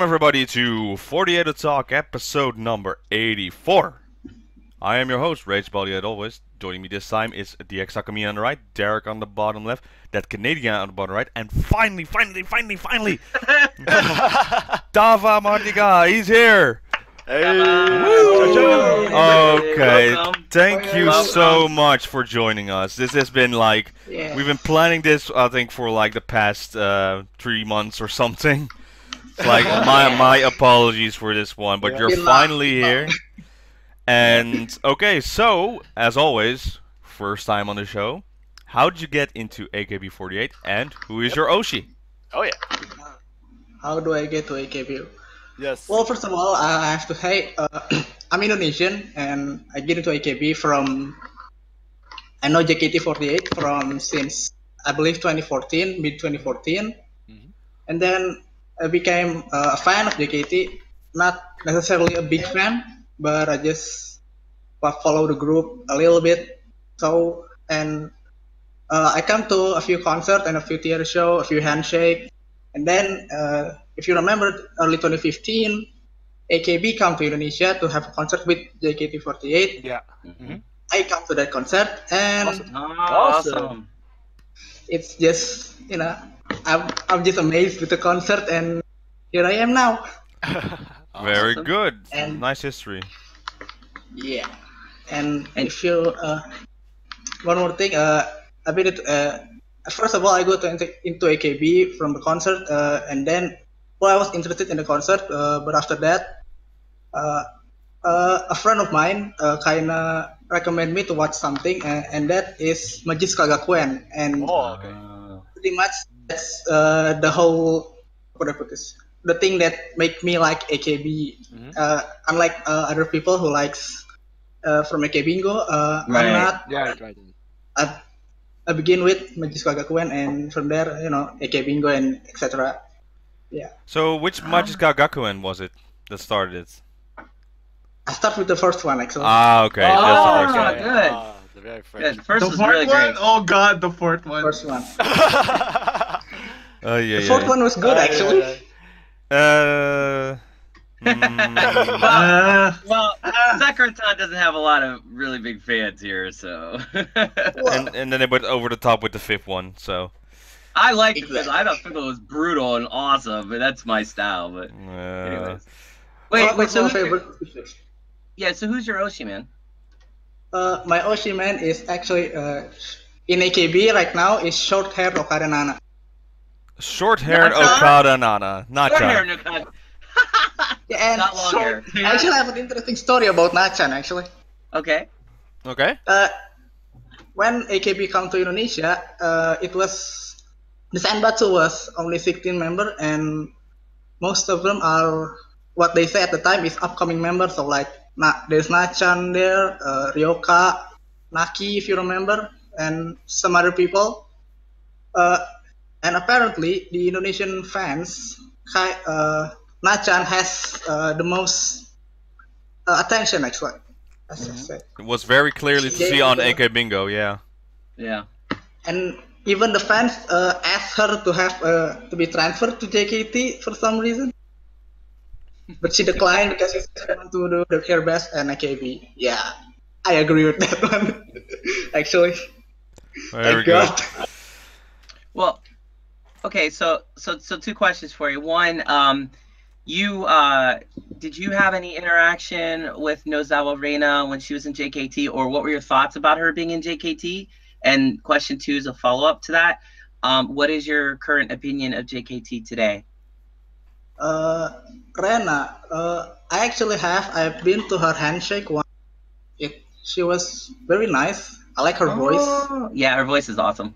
Welcome everybody to 48 Talk, episode number 84. I am your host, Rage Baldy, as always. Joining me this time is DXTakamina on the right, Derek on the bottom left, that Canadian on the bottom right, and finally, Dava Mahardika, he's here! Hey! Okay, Welcome. thank you so much for joining us. This has been like, we've been planning this, I think, for like the past 3 months or something. It's like, my apologies for this one, but you're finally here. And, okay, so, as always, first time on the show, how'd you get into AKB48, and who is your Oshi? Oh yeah. How do I get to AKB? Yes. Well, first of all, I have to say, I'm Indonesian, and I get into AKB from, I know JKT48 from since, I believe, 2014, mid-2014. And then I became a fan of JKT, not necessarily a big fan, but I just follow the group a little bit. So, and I come to a few concerts and a few theater shows, a few handshake. And then, if you remember, early 2015, AKB come to Indonesia to have a concert with JKT48. Yeah. I come to that concert, and Awesome. it's just, you know, I'm just amazed with the concert, and here I am now. Very good. And- Nice history. Yeah, and if you one more thing, I been first of all I go into AKB from the concert, and then I was interested in the concert, but after that, a friend of mine kinda recommended me to watch something, and that is Majis Kagakuen, and pretty much that's the whole, what do I put this? The thing that make me like AKB, unlike other people who likes from AKBingo, I'm not. Yeah, right. I begin with Majis Kagakuen, and from there, you know, AKBingo and etc. Yeah. So, which Majiska Gakuen was it that started it? I start with the first one actually. Ah, okay, that's the first one. Good. The very first. Good. First The was fourth really one? great. Oh god, the fourth one. First one. Yeah, The fourth one was good actually. Well, Sakuratan doesn't have a lot of really big fans here, so. and then they went over the top with the fifth one, so. I liked it because I thought it was brutal and awesome, but that's my style. But anyways, wait. So so who's your Oshi, man? My Oshi man is actually in AKB right now is short-haired Okada Nana. Short-haired Nacha? Okada Nana, Short hair, Nacha. no cut. Yeah, and Not long hair. I actually have an interesting story about Nachan actually. Okay. Okay. When AKB come to Indonesia, it was the Senbatsu was only 16 members, and most of them are what they say at the time is upcoming members. So like, there's Nachan there, Ryoka, Naki, if you remember, and some other people. And apparently, the Indonesian fans, Nachan has the most attention actually. As I said. It was very clearly to see on AKBingo, yeah. Yeah. And even the fans asked her to have to be transferred to JKT for some reason, but she declined because she wanted to do her best and AKB. Yeah, I agree with that one. Actually, Very good. Well, okay. So 2 questions for you. One, did you have any interaction with Nozawa Reina when she was in JKT, or what were your thoughts about her being in JKT? And question 2 is a follow-up to that. What is your current opinion of JKT today? Rena, I've been to her handshake once. She was very nice. I like her voice. Yeah, her voice is awesome.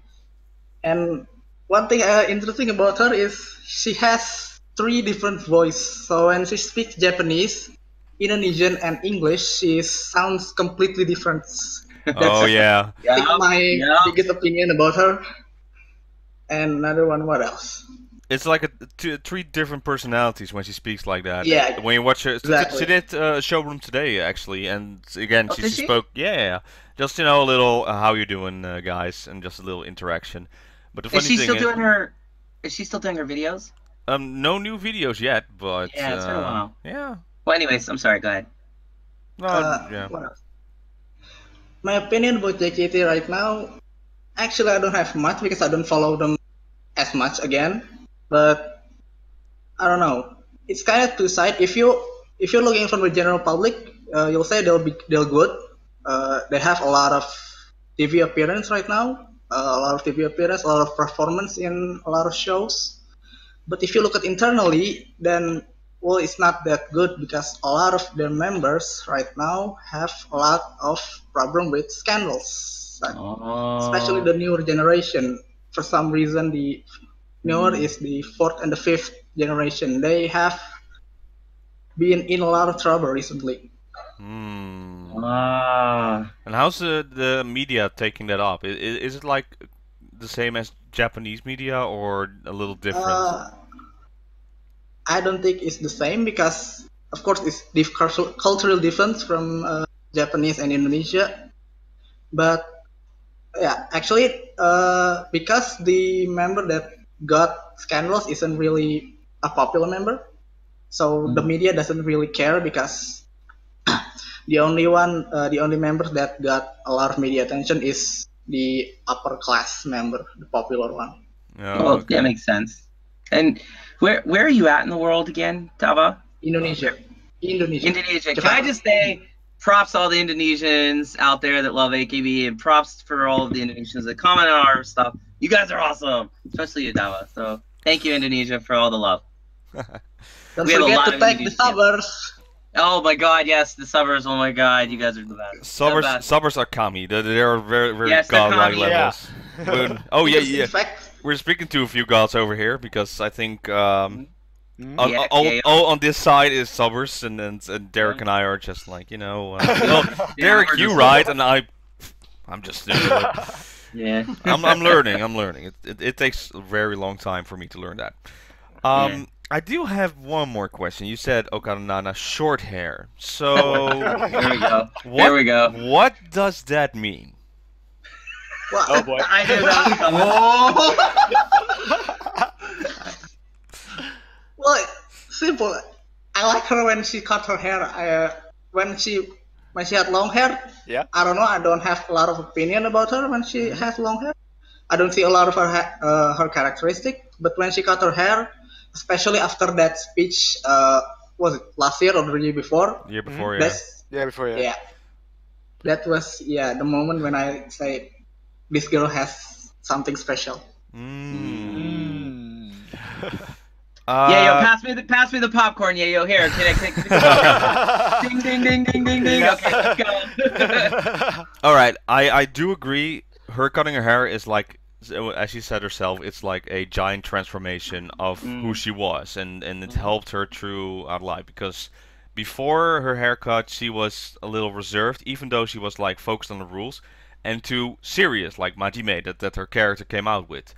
And one thing interesting about her is she has 3 different voices. So when she speaks Japanese, Indonesian, and English, she sounds completely different. Oh, yeah. I think my biggest opinion about her. And another one, what else? It's like 3 different personalities when she speaks like that. Yeah. When you watch her, Exactly. she did a showroom today actually, and again Oh, she did she? spoke. Yeah, just a little how you doing, guys, and just a little interaction. But the funny Is she thing still is, doing her? Is she still doing her videos? No new videos yet, but Yeah, it's been a while. Yeah. Well, anyways, I'm sorry. Go ahead. No, yeah. What else? My opinion about JKT right now, actually I don't have much because I don't follow them as much again. But I don't know. It's kind of two-sided. If you're looking from the general public, you'll say they're good. They have a lot of TV appearance right now. A lot of TV appearance, a lot of performance in a lot of shows. But if you look at internally, then well, it's not that good because a lot of their members right now have a lot of problem with scandals, especially the newer generation. For some reason, the newer is the fourth and the fifth generation. They have been in a lot of trouble recently. And how's the media taking that up? Is it like the same as Japanese media or a little different? I don't think it's the same because, of course, it's cultural difference from Japanese and Indonesia. But yeah, actually, because the member that got scandals isn't really a popular member, so the media doesn't really care because the only member that got a lot of media attention is the upper class member, the popular one. Oh, okay. That makes sense. And where are you at in the world again, Dava? Indonesia. Can I just say props to all the Indonesians out there that love AKB, and props for all of the Indonesians that comment on our stuff. You guys are awesome, especially you, Dava. So thank you, Indonesia, for all the love. Don't forget to thank the subbers. Oh my God, yes, the subbers. Oh my God, you guys are the best. Subbers are kami. They are very godlike levels. Yeah. Oh yeah. We're speaking to a few gods over here because I think all on this side is subbers, and Derek and I are just like, Derek, you right, and I'm just yeah. I'm learning. It takes a very long time for me to learn that. I do have one more question. You said Okanana short hair. So here we go. Here we go. What does that mean? Well, oh boy. I knew that was coming. Well, simple. I like her when she cut her hair. When she had long hair. Yeah. I don't know. I don't have a lot of opinion about her when she has long hair. I don't see a lot of her characteristic. But when she cut her hair, especially after that speech, was it last year or the year before? Year before, yeah. Yeah. That was the moment when I say this girl has something special. Yayo, pass me the popcorn, Yayo. Here, can ding ding ding ding ding ding. Okay, let's go. All right, I do agree. Her cutting her hair is like, as she said herself, it's like a giant transformation of who she was, and it helped her throughout life, because before her haircut she was a little reserved, even though she was like focused on the rules, and too serious, like Majime, that her character came out with.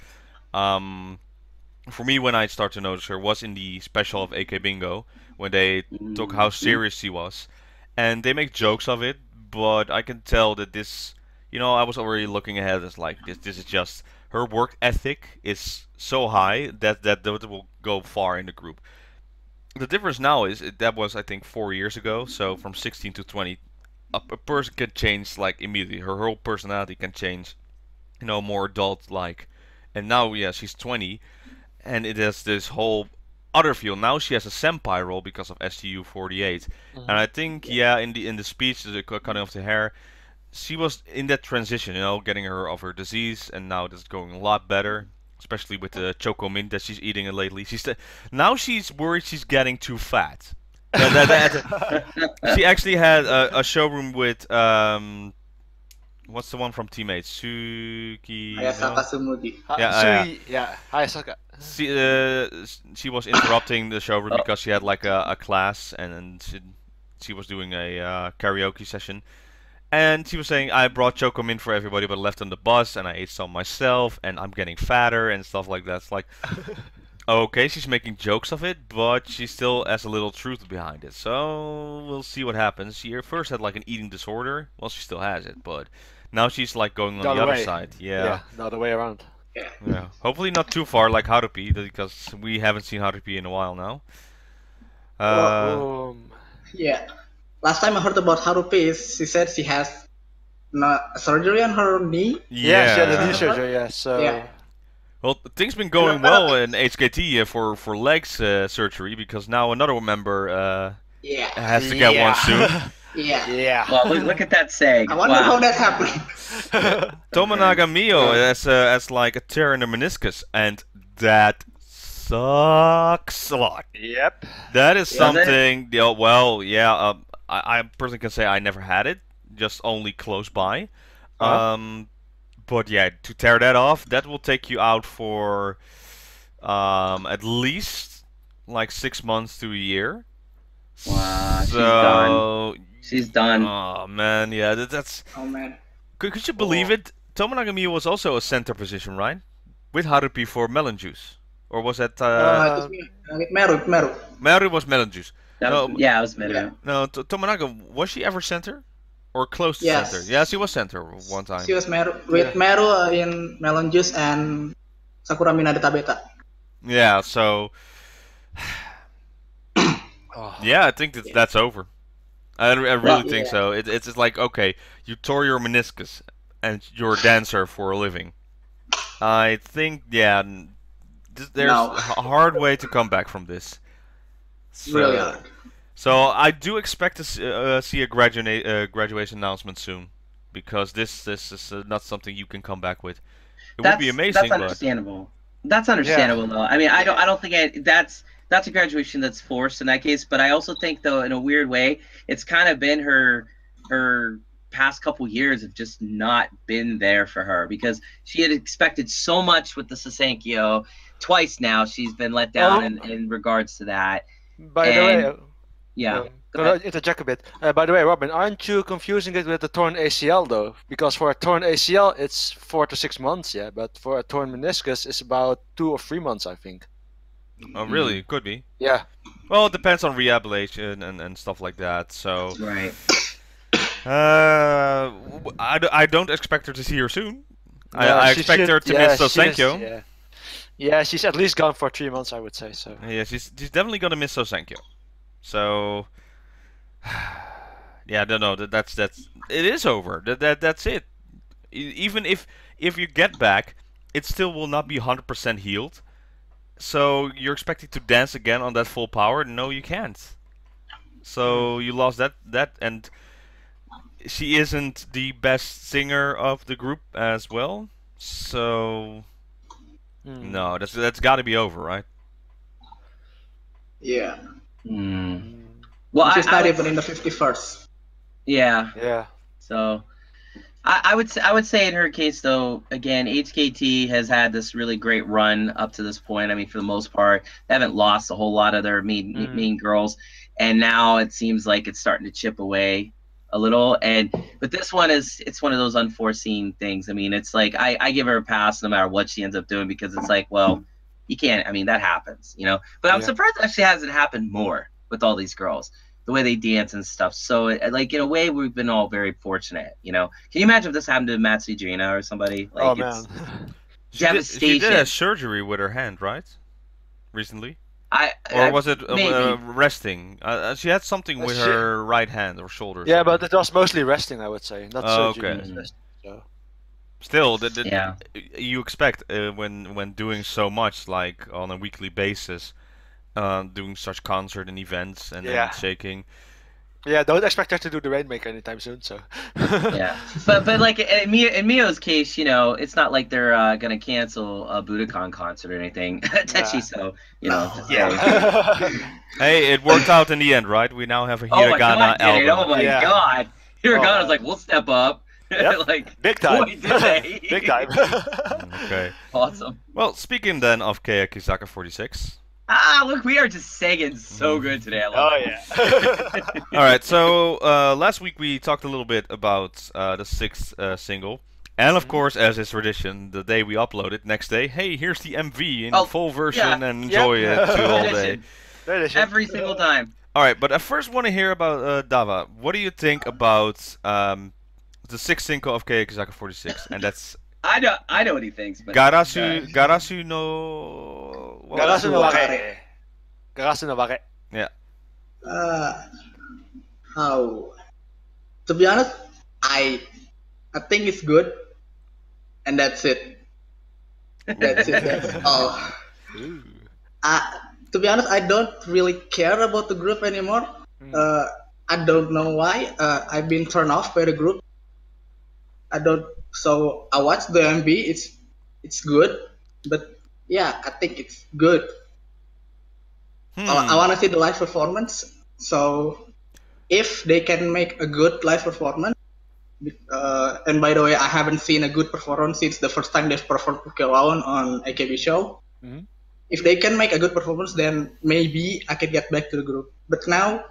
For me, when I started to notice her was in the special of AKBingo, when they took how serious she was, and they make jokes of it, but I can tell that this, I was already looking ahead as like, this is just, her work ethic is so high that will go far in the group. The difference now is, that was I think 4 years ago, so from 16 to 20, a person can change like immediately. Her whole personality can change, more adult-like. And now, she's 20, and it has this whole other feel. Now she has a senpai role because of STU48, and I think in the speech, the cutting off the hair, she was in that transition, getting her of her disease, and now that's going a lot better, especially with the choco mint that she's eating lately. Now she's worried she's getting too fat. She actually had a showroom with what's the one from Teammates? Hayasaka Sumudi. Hayasaka. She was interrupting the showroom because she had like a class, and she was doing a karaoke session. And she was saying, I brought choco mint for everybody, but left on the bus, and I ate some myself, and I'm getting fatter, and stuff like that. It's like, okay, she's making jokes of it, but she still has a little truth behind it. So we'll see what happens. She first had like an eating disorder. Well, she still has it, but now she's like going on the other side. Yeah, the other way around. Yeah. Hopefully not too far like Harupi, because we haven't seen Harupi in a while now. Yeah. Last time I heard about Harupi is she said she has surgery on her knee. Yeah, she had a knee surgery. Yeah, so. Yeah. Well, things been going well in HKT for legs surgery, because now another member has to get one soon. Yeah. Well, look at that seg. I wonder how that happened. Tomonaga Mio has like a tear in the meniscus, and that sucks a lot. Yep. That is something. Well, yeah. I personally can say I never had it, just only close by. But yeah, to tear that off, that will take you out for at least like 6 months to a year. Wow, so she's done. Oh man, yeah, that's. Oh man. Could you believe it? Tomonaga Mio was also a center position, right? With Harupi for Melon Juice, or was that? Meru. Meru was Melon Juice. No, yeah, it was Meru. Yeah. No, Tomonaga, was she ever center? Or close to center? Yeah, she was center one time. She was Meru with Meru in Melon Juice and Sakura Minadeta Beta. Yeah, so yeah, I think that's over. I really think so. It's just like, okay, you tore your meniscus and you're a dancer for a living. I think there's a hard way to come back from this. So, really hard. So I do expect to see a graduation announcement soon, because this is not something you can come back with. It would be amazing. That's understandable. That's understandable, though. I mean, I don't think that's a graduation that's forced in that case. But I also think, though, in a weird way, it's kind of been her past couple years have just not been there for her, because she had expected so much with the Sasankyo. Twice now she's been let down in regards to that. By the way. Yeah. Interject a bit. By the way, Robin, aren't you confusing it with the torn ACL though? Because for a torn ACL, it's 4 to 6 months, yeah. But for a torn meniscus, it's about 2 or 3 months, I think. Oh, really? Could be. Yeah. Well, it depends on rehabilitation and stuff like that. So. Right. I don't expect her to see her soon. No, I expect her to miss Sosenkyo. Yeah, she's at least gone for 3 months, I would say. So. Yeah, she's definitely gonna miss Sosenkyo. So, yeah, I don't know. That's it is over. That's it. Even if you get back, it still will not be 100% healed. So you're expecting to dance again on that full power? No, you can't. So you lost that, and she isn't the best singer of the group as well. So no, that's got to be over, right? Yeah. Well, she's not even in the 51st. Yeah. Yeah. So, I would say in her case though, again, HKT has had this really great run up to this point. I mean, for the most part, they haven't lost a whole lot of their mean girls, and now it seems like it's starting to chip away a little. But this one it's one of those unforeseen things. I mean, it's like I give her a pass no matter what she ends up doing, because it's like, well, you can't. I mean, that happens, you know. But I'm surprised it actually hasn't happened more with all these girls, the way they dance and stuff. So, like, in a way, we've been all very fortunate, you know. Can you imagine if this happened to Matsudraina or somebody? Like, oh, man. Devastation. She did a surgery with her hand, right? Recently? Or was it resting? She had something with her right hand or shoulder. Yeah, but it was mostly resting, I would say. Not surgery. Okay. Still, you expect when doing so much, like on a weekly basis, doing such concert and events and shaking. Yeah, don't expect her to do the Rainmaker anytime soon. So. Yeah, but like in Mio's case, you know, it's not like they're gonna cancel a Budokan concert or anything. Tetsuya, so you know. Hey, it worked out in the end, right? We now have a Hiragana album. Oh my god! Hiragana's like, we'll step up. Yep. Like, big time. Boy, did they. Big time. Okay. Awesome. Well, speaking then of Keyakizaka46. Look, we are just singing so good today. I love it. All right, so last week we talked a little bit about the 6th single. And of course, as is tradition, the day we upload it, next day, hey, here's the MV in full version and enjoy it all day. Every single time. All right, but I first want to hear about Dava. What do you think about the 6th single of Keyakizaka46? And that's I know what he thinks, but Garasu no. Garasu no warei. Garasu no warei. Yeah. How? To be honest, I think it's good, and that's it. That's it. That's all. To be honest, I don't really care about the group anymore. I don't know why. I've been turned off by the group. So I watched the MV. It's good, but yeah, I think it's good. I want to see the live performance. So if they can make a good live performance, and by the way, I haven't seen a good performance since the first time they've performed Pukewon on AKB show. If they can make a good performance, then maybe I can get back to the group. But now,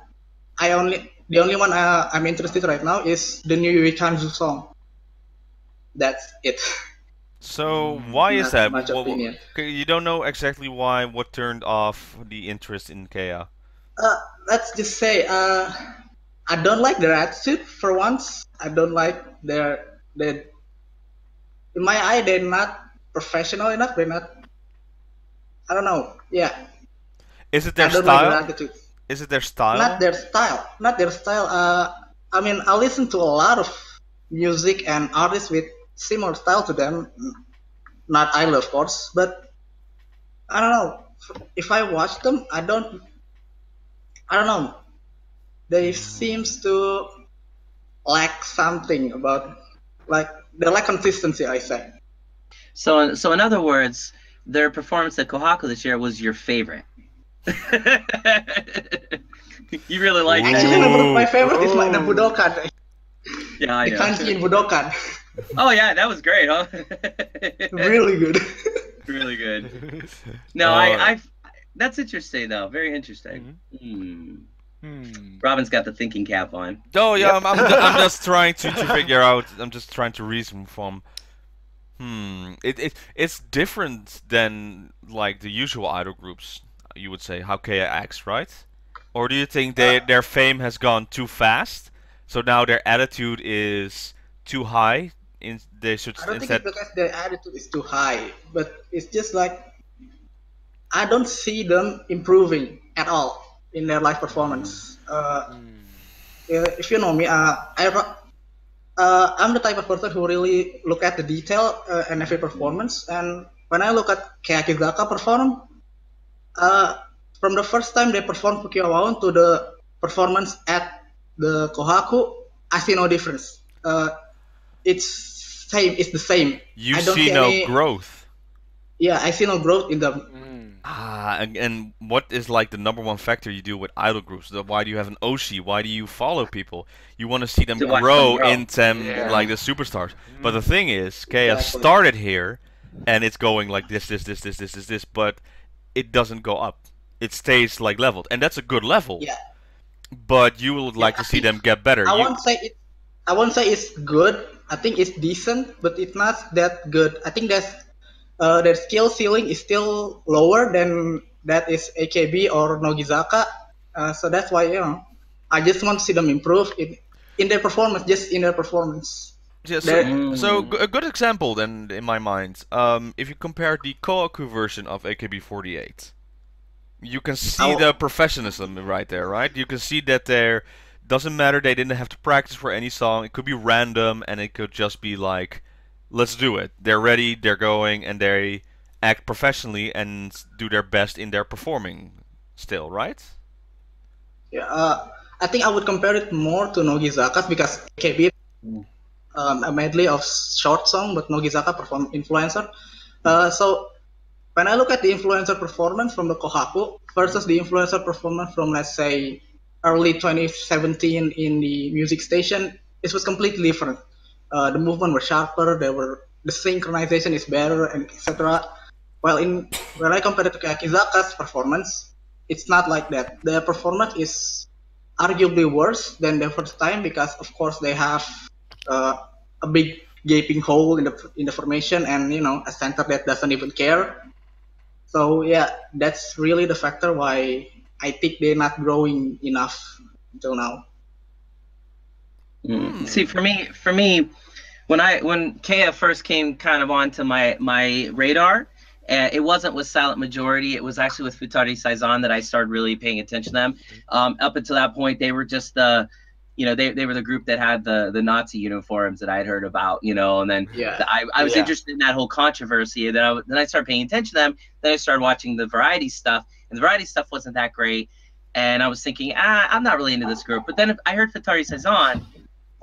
the only one I'm interested right now is the new Yuikanzu song. That's it. So why is that? Much opinion. You don't know exactly why. What turned off the interest in Kea? Let's just say I don't like their attitude for once. I don't like their in my eye they're not professional enough. They're not. I don't know. Yeah. Is it their style? Like their attitude. Is it their style? Not their style. Not their style. I mean, I listen to a lot of music and artists with similar style to them. Not idol, of course, but I don't know. If I watch them, I don't know. They seems to lack something about, like, they lack consistency, I say. So in other words, their performance at Kohaku this year was your favorite. You really like it. Actually, my favorite is like the Budokan. Yeah, I know. The Kanji in Budokan. Oh yeah, that was great, huh? Really good. Really good. No, I that's interesting though. Very interesting. Robin's got the thinking cap on. Oh yeah, I'm just trying to figure out. I'm just trying to reason from. It's different than like the usual idol groups. You would say how Kea acts, right? Or do you think their fame has gone too fast, so now their attitude is too high? They should. I don't think it's because their attitude is too high, but it's just like I don't see them improving at all in their live performance. If you know me, I'm the type of person who really look at the detail in every performance. And when I look at Keyakizaka perform, from the first time they performed Pukewon to the performance at the Kohaku, I see no difference. It's the same. You see no growth. Yeah, I see no growth in them. And what is like the #1 factor you do with idol groups? Why do you have an Oshi? Why do you follow people? You want to see them grow into like the superstars. But the thing is, Kea started here, and it's going like this, but it doesn't go up. It stays like leveled, and that's a good level. Yeah. But you would like to see them get better. I won't say it's good. I think it's decent, but it's not that good. I think their skill ceiling is still lower than that is AKB or Nogizaka. So that's why I just want to see them improve in their performance, just in their performance. Yeah, so a good example then in my mind, if you compare the Kohaku version of AKB48, you can see the professionalism right there, right? You can see that there doesn't matter, they didn't have to practice for any song. It could be random, and it could just be like, let's do it. They're ready, they're going, and they act professionally and do their best in their performing still, right? Yeah, I think I would compare it more to Nogizaka because AKB a medley of short song, but Nogizaka perform influencer. So when I look at the influencer performance from the Kohaku versus the influencer performance from, let's say, early 2017 in the music station, it was completely different. The movement were sharper, the synchronization is better, and etc. While when I compare it to Keyakizaka's performance, it's not like that. Their performance is arguably worse than the first time because, of course, they have a big gaping hole in the formation and a center that doesn't even care. So yeah, that's really the factor why I think they're not growing enough until now. See, for me, when Kea first came kind of onto my radar, it wasn't with Silent Majority. It was actually with Futari Saizan that I started really paying attention to them. Up until that point, they were just the, they were the group that had the Nazi uniforms that I had heard about, and then I was interested in that whole controversy. And then I started paying attention to them. Then I started watching the variety stuff, and the variety stuff wasn't that great. And I was thinking, I'm not really into this group. But then I heard Futari Saizan,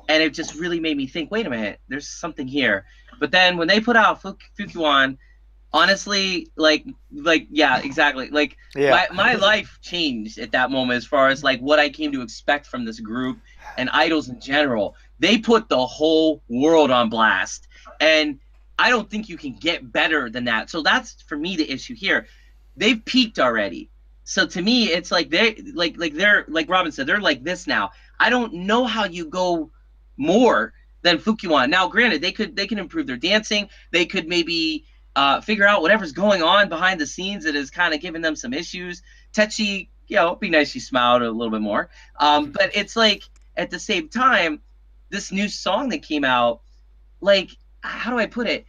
and it just really made me think, wait a minute, there's something here. But then when they put out Fukuwan, honestly, yeah, exactly. My life changed at that moment as far as what I came to expect from this group and idols in general. They put the whole world on blast, and I don't think you can get better than that. So that's for me the issue here. They've peaked already. So to me, it's they're like Robin said, they're like this now. I don't know how you go more than Fukuwan. Now, granted, they can improve their dancing. They could maybe figure out whatever's going on behind the scenes that is kind of giving them some issues. Techi, it'd be nice she smiled a little bit more. But it's at the same time, this new song that came out, how do I put it?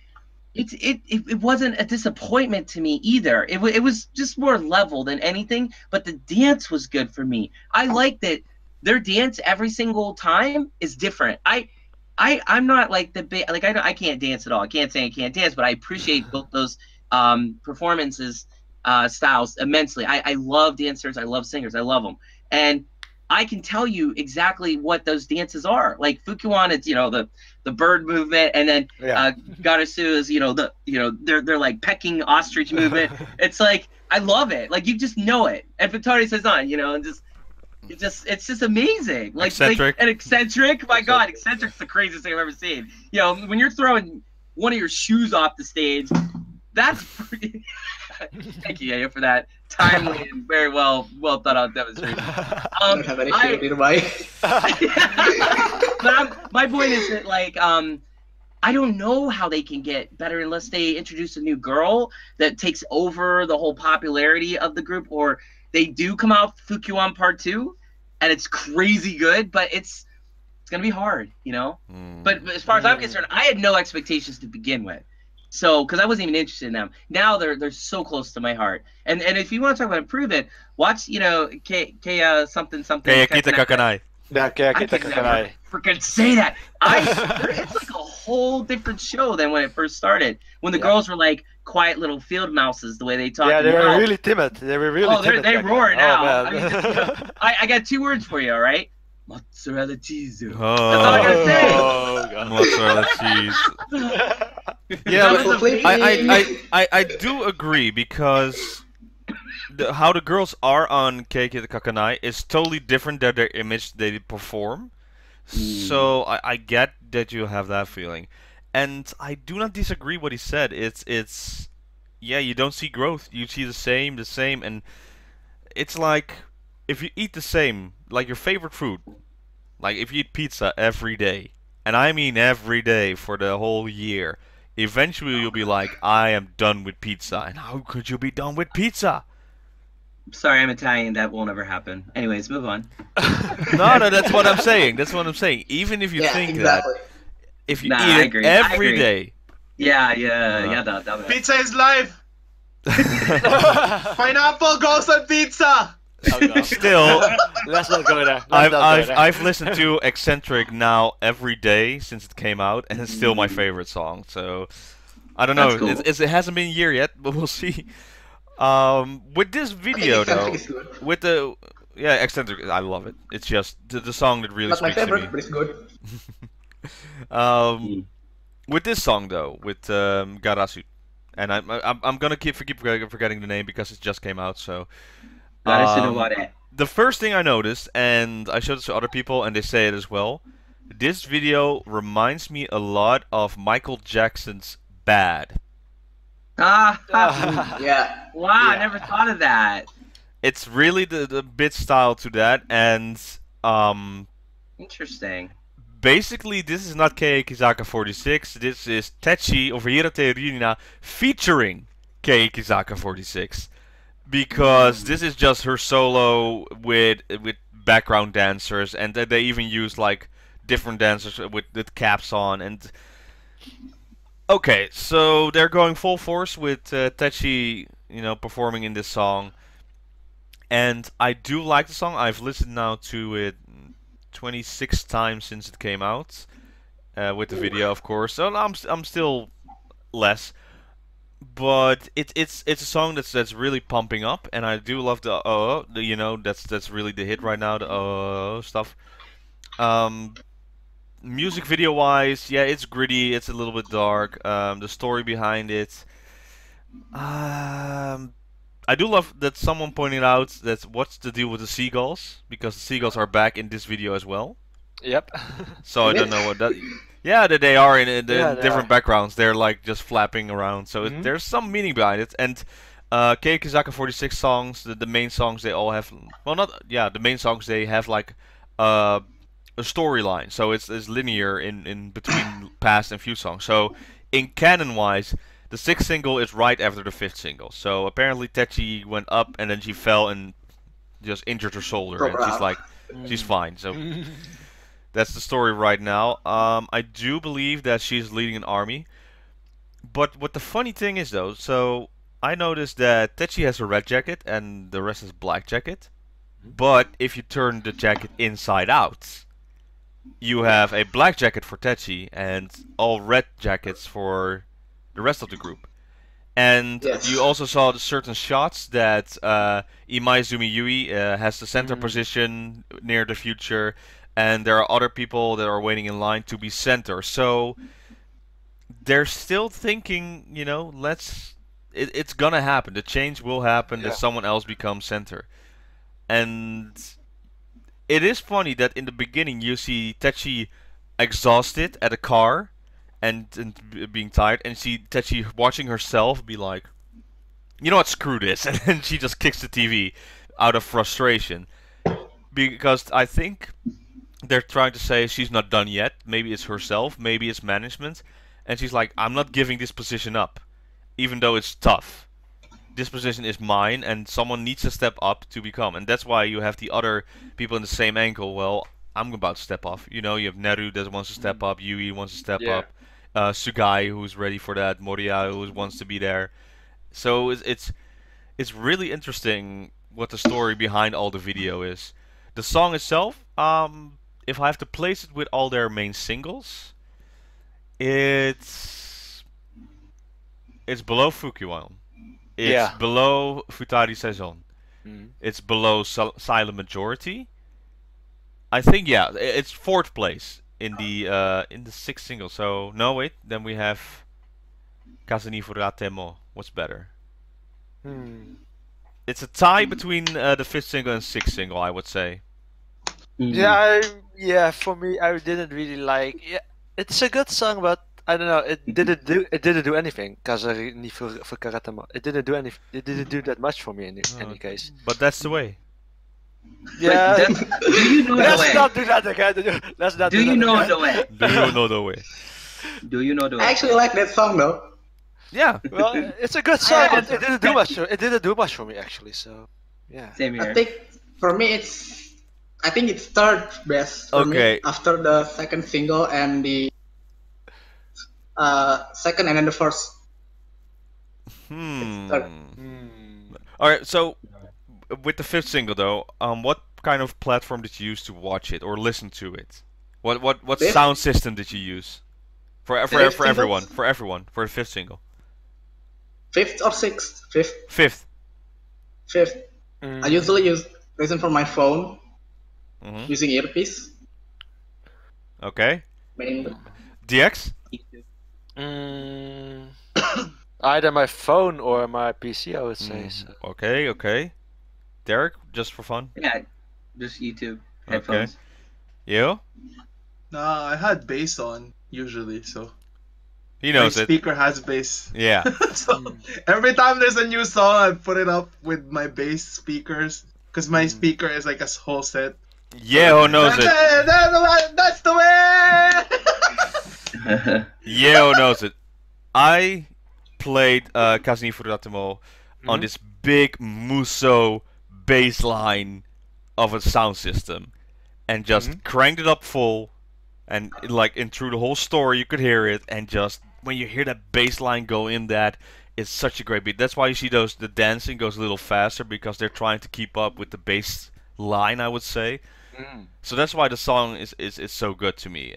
It wasn't a disappointment to me either. It was just more level than anything, but the dance was good for me. I like that their dance every single time is different. I'm not the big, I can't dance at all. I can't say I can't dance, but I appreciate both those performances styles immensely. I love dancers. I love singers. I love them. And I can tell you exactly what those dances are. Like Fukuwan, it's the bird movement, and then Garasu is they're pecking ostrich movement. It's I love it. You just know it. And Futari Saizan, and it's just amazing. Eccentric. And eccentric. My God, eccentric's the craziest thing I've ever seen. When you're throwing one of your shoes off the stage, that's pretty. Thank you, Yayo, for that timely and very well thought out demonstration. My point is that I don't know how they can get better unless they introduce a new girl that takes over the whole popularity of the group, or they do come out Fukuwan Part 2 and it's crazy good, but it's gonna be hard, But as far as I'm concerned, I had no expectations to begin with. So, because I wasn't even interested in them. Now they're so close to my heart. And if you want to talk about improvement, watch something. Keyakizaka. Yeah, Keyakizaka. Freaking say that. It's a whole different show than when it first started. When the girls were quiet little field mouses, the way they talked. Yeah, they were really timid. They were really timid. They roar now. I got 2 words for you, all right? Mozzarella cheese. That's all I gotta say. God. Mozzarella cheese. Yeah, I do agree, because how the girls are on Keyakizaka is totally different than their image they perform. So I get that you have that feeling, and I do not disagree what he said. It's you don't see growth. You see the same, and it's if you eat the same, your favorite food, if you eat pizza every day, and I mean every day for the whole year, eventually you'll be I am done with pizza. And how could you be done with pizza? Sorry, I'm Italian. That won't ever happen. Anyways, move on. No, that's what I'm saying. That's what I'm saying. Even if you think that, if you eat it every day. Yeah. Pizza is life. Pineapple goes on pizza. Still, let's not go there. I've listened to Eccentric now every day since it came out, and it's still my favorite song. So I don't know. Cool. It hasn't been a year yet, but we'll see. With this video though, with the Eccentric, I love it. It's just the song that really speaks to me. Not my favorite, but it's good. With this song though, with Garasu, and I'm gonna keep forgetting the name because it just came out. So the first thing I noticed, and I showed it to other people, and they say it as well. This video reminds me a lot of Michael Jackson's "Bad." Yeah. Wow, I never thought of that. It's really the bit style to that, and interesting. Basically, this is not Keyakizaka46. This is Techi of Hirate Ryuna featuring Keyakizaka46, because this is just her solo with background dancers, and they even use different dancers with caps on, and Okay, so they're going full force with Tetsuya, performing in this song. And I do like the song. I've listened now to it 26 times since it came out, with the video, of course. So I'm still less, but it's a song that's really pumping up, and I do love that's really the hit right now, the stuff. Music video wise, yeah, it's gritty, it's a little bit dark. The story behind it, I do love that someone pointed out that what's the deal with the seagulls, because the seagulls are back in this video as well. Yep. So I don't know what that. Yeah, that they are in different backgrounds. They're like just flapping around. So there's some meaning behind it. And Keyakizaka46 songs, the main songs, they all have. Well, the main songs, they have like a storyline. So it's linear in between past and few songs. So in canon wise, the 6th single is right after the 5th single. So apparently Tetsuya went up and then she fell and just injured her shoulder, and she's like, she's fine. So. That's the story right now. I do believe that she's leading an army. But what the funny thing is, though, so I noticed that Tetsuya has a red jacket and the rest is black jacket. But if you turn the jacket inside out, you have a black jacket for Tetsuya and all red jackets for the rest of the group. And you also saw the certain shots that Imaizumi Yui has the center position near the future. And there are other people that are waiting in line to be center. So they're still thinking, it's gonna happen. The change will happen that someone else becomes center. And it is funny that in the beginning you see Tetsuya exhausted at a car and being tired, and see Tetsuya watching herself be like, you know what, screw this, and then she just kicks the TV out of frustration. Because I think they're trying to say she's not done yet. Maybe it's herself, maybe it's management. And she's like, I'm not giving this position up, even though it's tough. This position is mine, and someone needs to step up to become. And that's why you have the other people in the same angle. Well, I'm about to step off. You have Neru that wants to step up, Yui wants to step up, Sugai who's ready for that, Moria who wants to be there. So it's really interesting what the story behind all the video is. The song itself, if I have to place it with all their main singles, it's below Fukiwon. It's below Futari Saison. It's below Silent Majority. I think it's 4th place in the 6th single. So no, wait, then we have Kazani Furatemo. What's better? It's a tie between the 5th single and 6th single, I would say. Yeah, for me, I didn't really like. Yeah, it's a good song, but I don't know. It didn't do anything. It didn't do anything. It didn't do that much for me in any case. But that's the way. Yeah. Do you know the way? Let's not do that again. Let's not. Do you know the way? Do you know the way? Do you know the way? I actually like that song though. Yeah. Well, it's a good song, but it didn't do much. It didn't do much for me actually. So, yeah. Same here. I think for me I think it's 3rd best for me after the 2nd single and the 2nd and then the 1st. Alright, so with the 5th single though, what kind of platform did you use to watch it or listen to it? What sound system did you use? For everyone, for the 5th single. 5th or 6th? 5th. 5th. 5th. I usually listen from my phone. Using earpiece. Okay. Mainly. DX? Either my phone or my PC, I would say. So. Okay. Derek, just for fun? Yeah, just YouTube headphones. Okay. You? Nah, I had bass on usually, so. He knows my it. speaker has bass. Yeah. So every time there's a new song, I put it up with my bass speakers, because my speaker is like a whole set. Yeo knows it. That's the way! Yeo knows it. I played Kazuni Furatemo on this big Muso bass line of a sound system and just cranked it up full and like in through the whole story you could hear it, and just when you hear that bass line go in, that it's such a great beat. That's why you see the dancing goes a little faster, because they're trying to keep up with the bass line, I would say. So that's why the song is so good to me.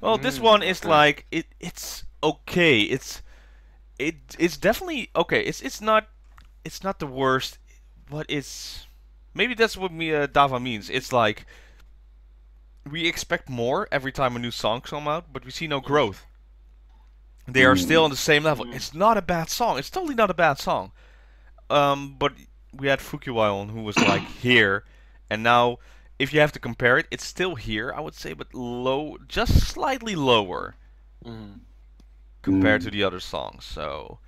Well, this one is like it's okay. It's definitely okay. It's not the worst, but it's maybe that's what Dava means. It's like we expect more every time a new song comes out, but we see no growth. They are still on the same level. It's not a bad song. It's totally not a bad song. But we had Fukiwa on, who was like here, and now if you have to compare it, it's still here, I would say, but low, just slightly lower compared to the other songs. So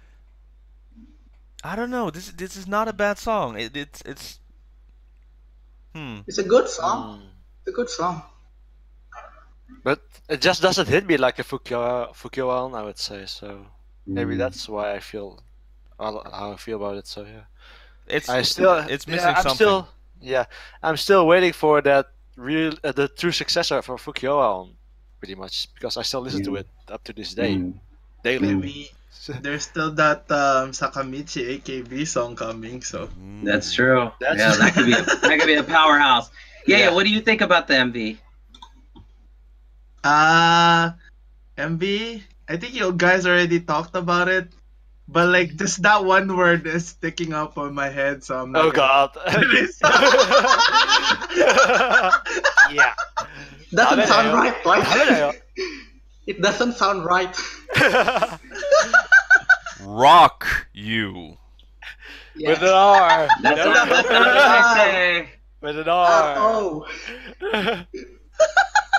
I don't know. This is not a bad song. It's It's a good song. It's a good song. But it just doesn't hit me like a Fukiwa, I would say. So maybe that's why I feel how I feel about it. So yeah, it's missing something. I'm still waiting for that the true successor for Fukiwa, pretty much, because I still listen to it up to this day, daily. Maybe there's still that Sakamichi AKB song coming, so that's true. That could be a powerhouse. Yeah. What do you think about the MV? MV, I think you guys already talked about it, but like just that one word is sticking up on my head, so I'm not. Oh God. Yeah. Doesn't sound right, right? It doesn't sound right. Rock you. Yeah. With an R. That's what I say. With an R. Oh.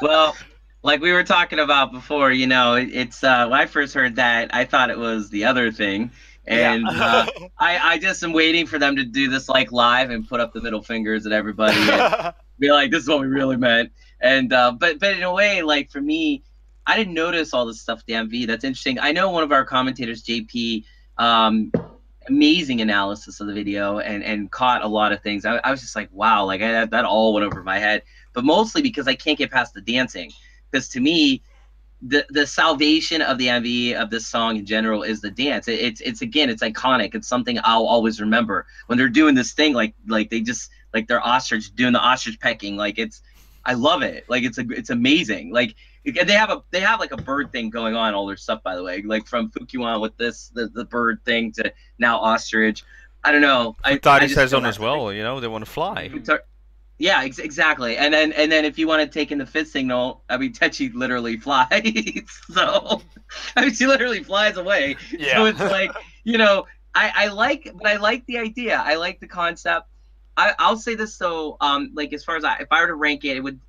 Well, like we were talking about before, you know, it's when I first heard that, I thought it was the other thing, and I just am waiting for them to do this like live and put up the middle fingers at everybody and be like, "This is what we really meant." And but in a way, like for me, I didn't notice all this stuff with the MV. That's interesting. I know one of our commentators, JP, amazing analysis of the video and caught a lot of things. I was just like, wow, like that all went over my head. But mostly because I can't get past the dancing. Because to me, the salvation of the MV of this song in general is the dance. It's again, it's iconic. It's something I'll always remember when they're doing this thing, like they just like they're ostrich doing the ostrich pecking. Like I love it. Like it's amazing. Like they have like a bird thing going on, all their stuff, by the way, like from Fukiwan with the bird thing to now ostrich. I don't know. Tari says on as well. You know, they want to fly. Yeah, exactly. And then if you want to take in the fifth signal, I mean, Techi literally flies. So I mean, she literally flies away. Yeah. So it's like, you know, I like the idea. I like the concept. I'll say this though, like as far as if I were to rank it, it would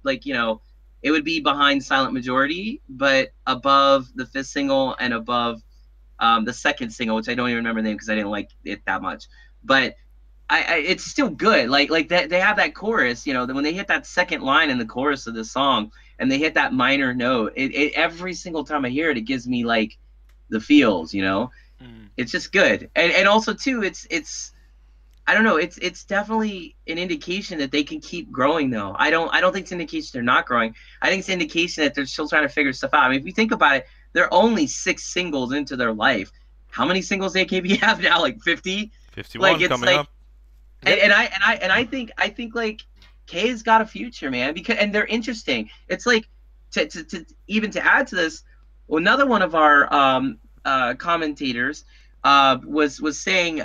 it would be behind Silent Majority, but above the fifth single and above the second single, which I don't even remember the name because I didn't like it that much. But it's still good. Like that they have that chorus, you know, when they hit that second line in the chorus of the song and they hit that minor note, it every single time I hear it, it gives me like the feels, you know. It's just good. And also too, it's I don't know, it's definitely an indication that they can keep growing though. I don't think it's an indication they're not growing. I think it's an indication that they're still trying to figure stuff out. I mean, if you think about it, they're only 6 singles into their life. How many singles AKB have now? Like 50? 51 like, it's coming like, up. And I think like Kay's got a future, man, because and they're interesting. It's like to add to this, another one of our commentators was saying,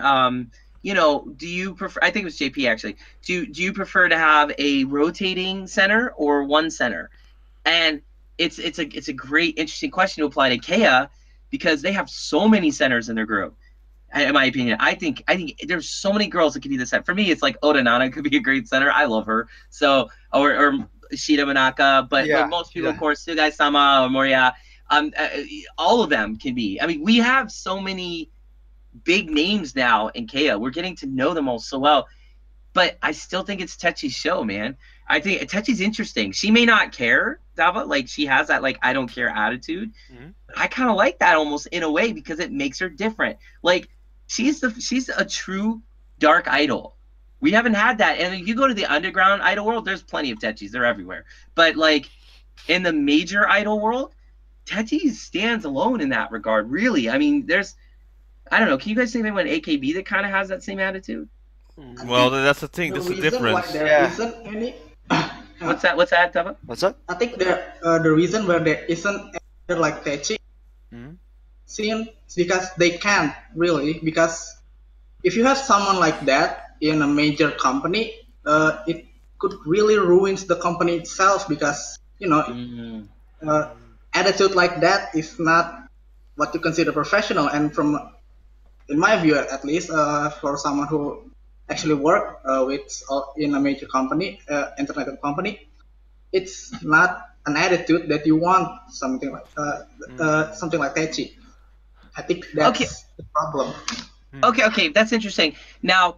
you know, do you prefer? I think it was JP actually. Do you prefer to have a rotating center or one center? And it's a great interesting question to apply to Kea because they have so many centers in their group. In my opinion, I think there's so many girls that could be the center. For me, it's like Oda Nana could be a great center. I love her. So or Shida Manaka, but most people, of course, Sugai-sama or Moria, all of them can be. I mean, we have so many big names now in Kea. We're getting to know them all so well. But I still think it's Techi's show, man. I think Techi's interesting. She may not care, Dava, like she has that like I don't care attitude. But I kind of like that almost in a way because it makes her different. Like she's a true dark idol. We haven't had that. And if you go to the underground idol world, there's plenty of Techis. They're everywhere. But like in the major idol world, Techi stands alone in that regard. Really, I mean, I don't know. Can you guys think of anyone AKB that kind of has that same attitude? Well, that's the thing. That's the difference. Why there isn't any. What's that, Dava? What's that? I think the reason where there isn't any like Techi scene is because they can't really, because if you have someone like that in a major company, it could really ruins the company itself, because attitude like that is not what you consider professional. And in my view at least, for someone who actually work in a major company, international company, it's not an attitude that you want, something like Techi. I think that's the problem. Okay, that's interesting. Now,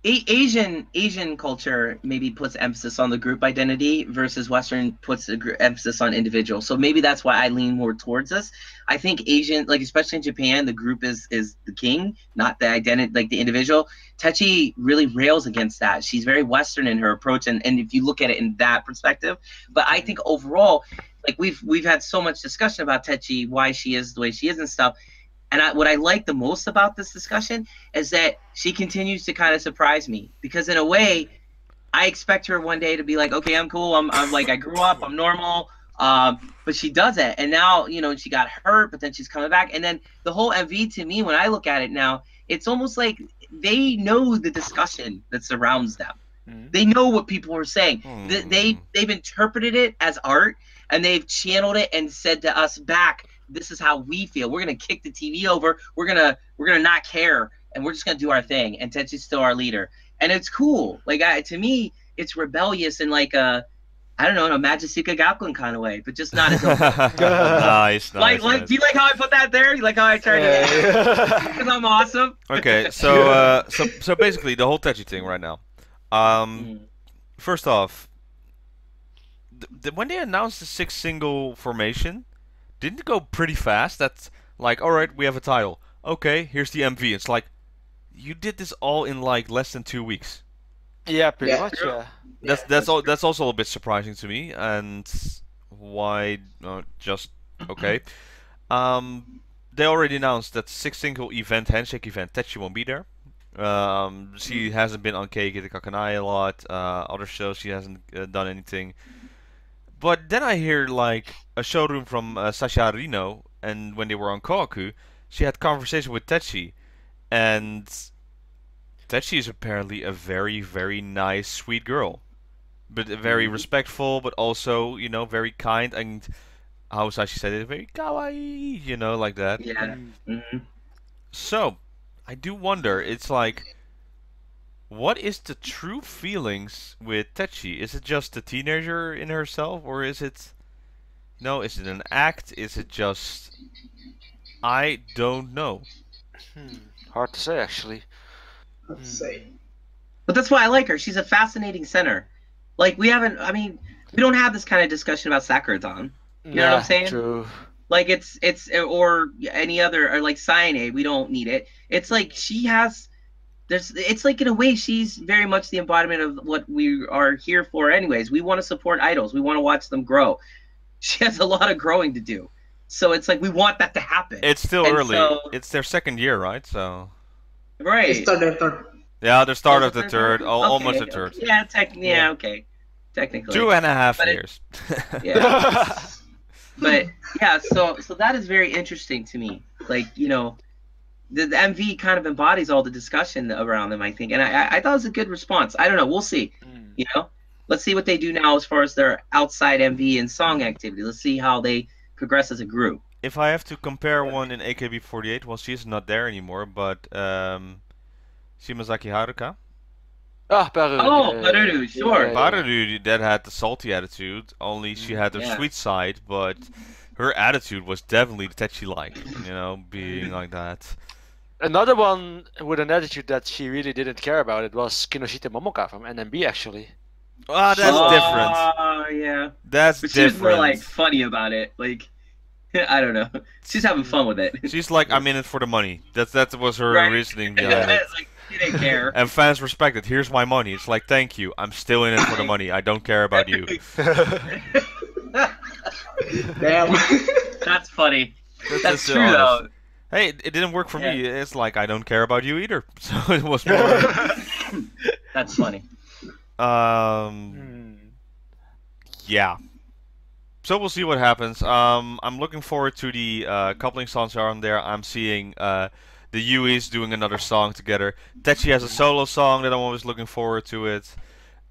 Asian culture maybe puts emphasis on the group identity versus Western puts emphasis on individual. So maybe that's why I lean more towards this. I think Asian, like especially in Japan, the group is the king, not the identity, like the individual. Techi really rails against that. She's very Western in her approach, and if you look at it in that perspective. But I think overall, like we've had so much discussion about Techi, why she is the way she is and stuff. And what I like the most about this discussion is that she continues to kind of surprise me, because in a way, I expect her one day to be like, okay, I'm cool. I'm like, I grew up, I'm normal. But she doesn't. And now, she got hurt, but then she's coming back. And then the whole MV, to me, when I look at it now, it's almost like they know the discussion that surrounds them. They know what people are saying. They've interpreted it as art, and they've channeled it and said to us back, this is how we feel. We're gonna kick the TV over. We're gonna not care, and we're just gonna do our thing. And Techi's still our leader, and it's cool. Like to me, it's rebellious in like a, I don't know, in a Majisuka Gakuen kind of way, but just not as nice. Like, do you like how I put that there? You like how I turned it? Because I'm awesome. Okay, so basically the whole Techi thing right now. First off, when they announced the 6-single formation, didn't it go pretty fast? That's like, all right, we have a title. Okay, here's the MV. It's like, you did this all in like less than 2 weeks. Yeah, pretty much. Yeah. That's also a bit surprising to me. And why? Just okay. They already announced that 6-single event, handshake event, Techi won't be there. She hasn't been on Keyakizaka a lot. Other shows she hasn't done anything. But then I hear like a showroom from Sasha Rino, and when they were on Kohaku, she had conversation with Techi, and Techi is apparently a very, very nice, sweet girl, but very respectful, but also very kind, and how Sashi said it, very kawaii, like that. Yeah. So I do wonder. It's like, what is the true feelings with Techi? Is it just the teenager in herself, or is it... No, is it an act? Is it just... I don't know. Hard to say, actually. Hard to say. But that's why I like her. She's a fascinating center. Like, we don't have this kind of discussion about Sakura-tan. You know what I'm saying? True. Like, it's or any other, or like Sayane, we don't need it. It's like she has... It's like, in a way, she's very much the embodiment of what we are here for anyways. We want to support idols. We want to watch them grow. She has a lot of growing to do. So it's like, we want that to happen. It's still early. It's their second year, right? So. Right. It's their third. Yeah, the start of the third. Almost the third. Yeah, okay. Technically. 2.5 years. Yeah. But, yeah, so that is very interesting to me. Like, the MV kind of embodies all the discussion around them, I think, and I thought it was a good response. I don't know, we'll see. Let's see what they do now as far as their outside MV and song activity. Let's see how they progress as a group. If I have to compare one in AKB48, well, she's not there anymore, but Shimazaki Haruka. Paruru. Oh, Paruru, sure. Paruru, that had the salty attitude. Only she had the sweet side, but her attitude was definitely the Techi-like, being like that. Another one with an attitude that she really didn't care about it was Kinoshita Momoka from NMB, actually. Ah, that's different. Oh, yeah. That's but different. She was more like funny about it. Like, I don't know. She's having fun with it. She's like, I'm in it for the money. That was her reasoning behind it. Like, she didn't care. And fans respect it. Here's my money. It's like, thank you. I'm still in it for the money. I don't care about you. Damn. That's funny. That's still true honest. though. Hey, it didn't work for me. Yeah. It's like I don't care about you either. So it was more. That's funny. Yeah. So we'll see what happens. I'm looking forward to the coupling songs are on there. I'm seeing the Yuis doing another song together. Tetchi has a solo song that I'm always looking forward to it.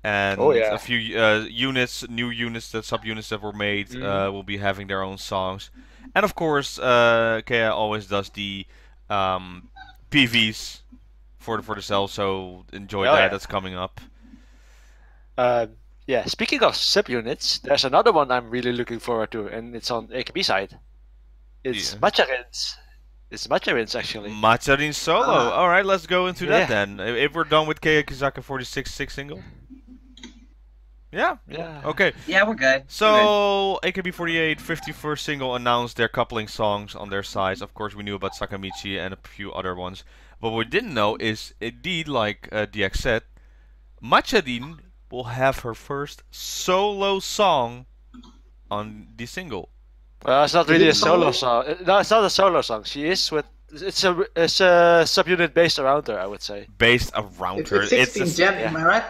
And a few new units, that subunits that were made will be having their own songs. And of course, Kea always does the PVs for the cell, so enjoy that. Yeah. That's coming up. Yeah, speaking of subunits, there's another one I'm really looking forward to, and it's on AKB side. It's Macharin's. It's Macharin's actually. Macharin solo. All right, let's go into that then. If we're done with Keyakizaka46 6 single. Yeah. Yeah. Okay. Yeah, we're good. So AKB48 51st single announced their coupling songs on their sides. Of course, we knew about Sakamichi and a few other ones. But what we didn't know is, indeed, like DX said, Macharin will have her first solo song on the single. Well, it's not really a solo song. No, it's not a solo song. She is with. It's a subunit based around her, I would say. Based around her. It's 16 Jan, am I right?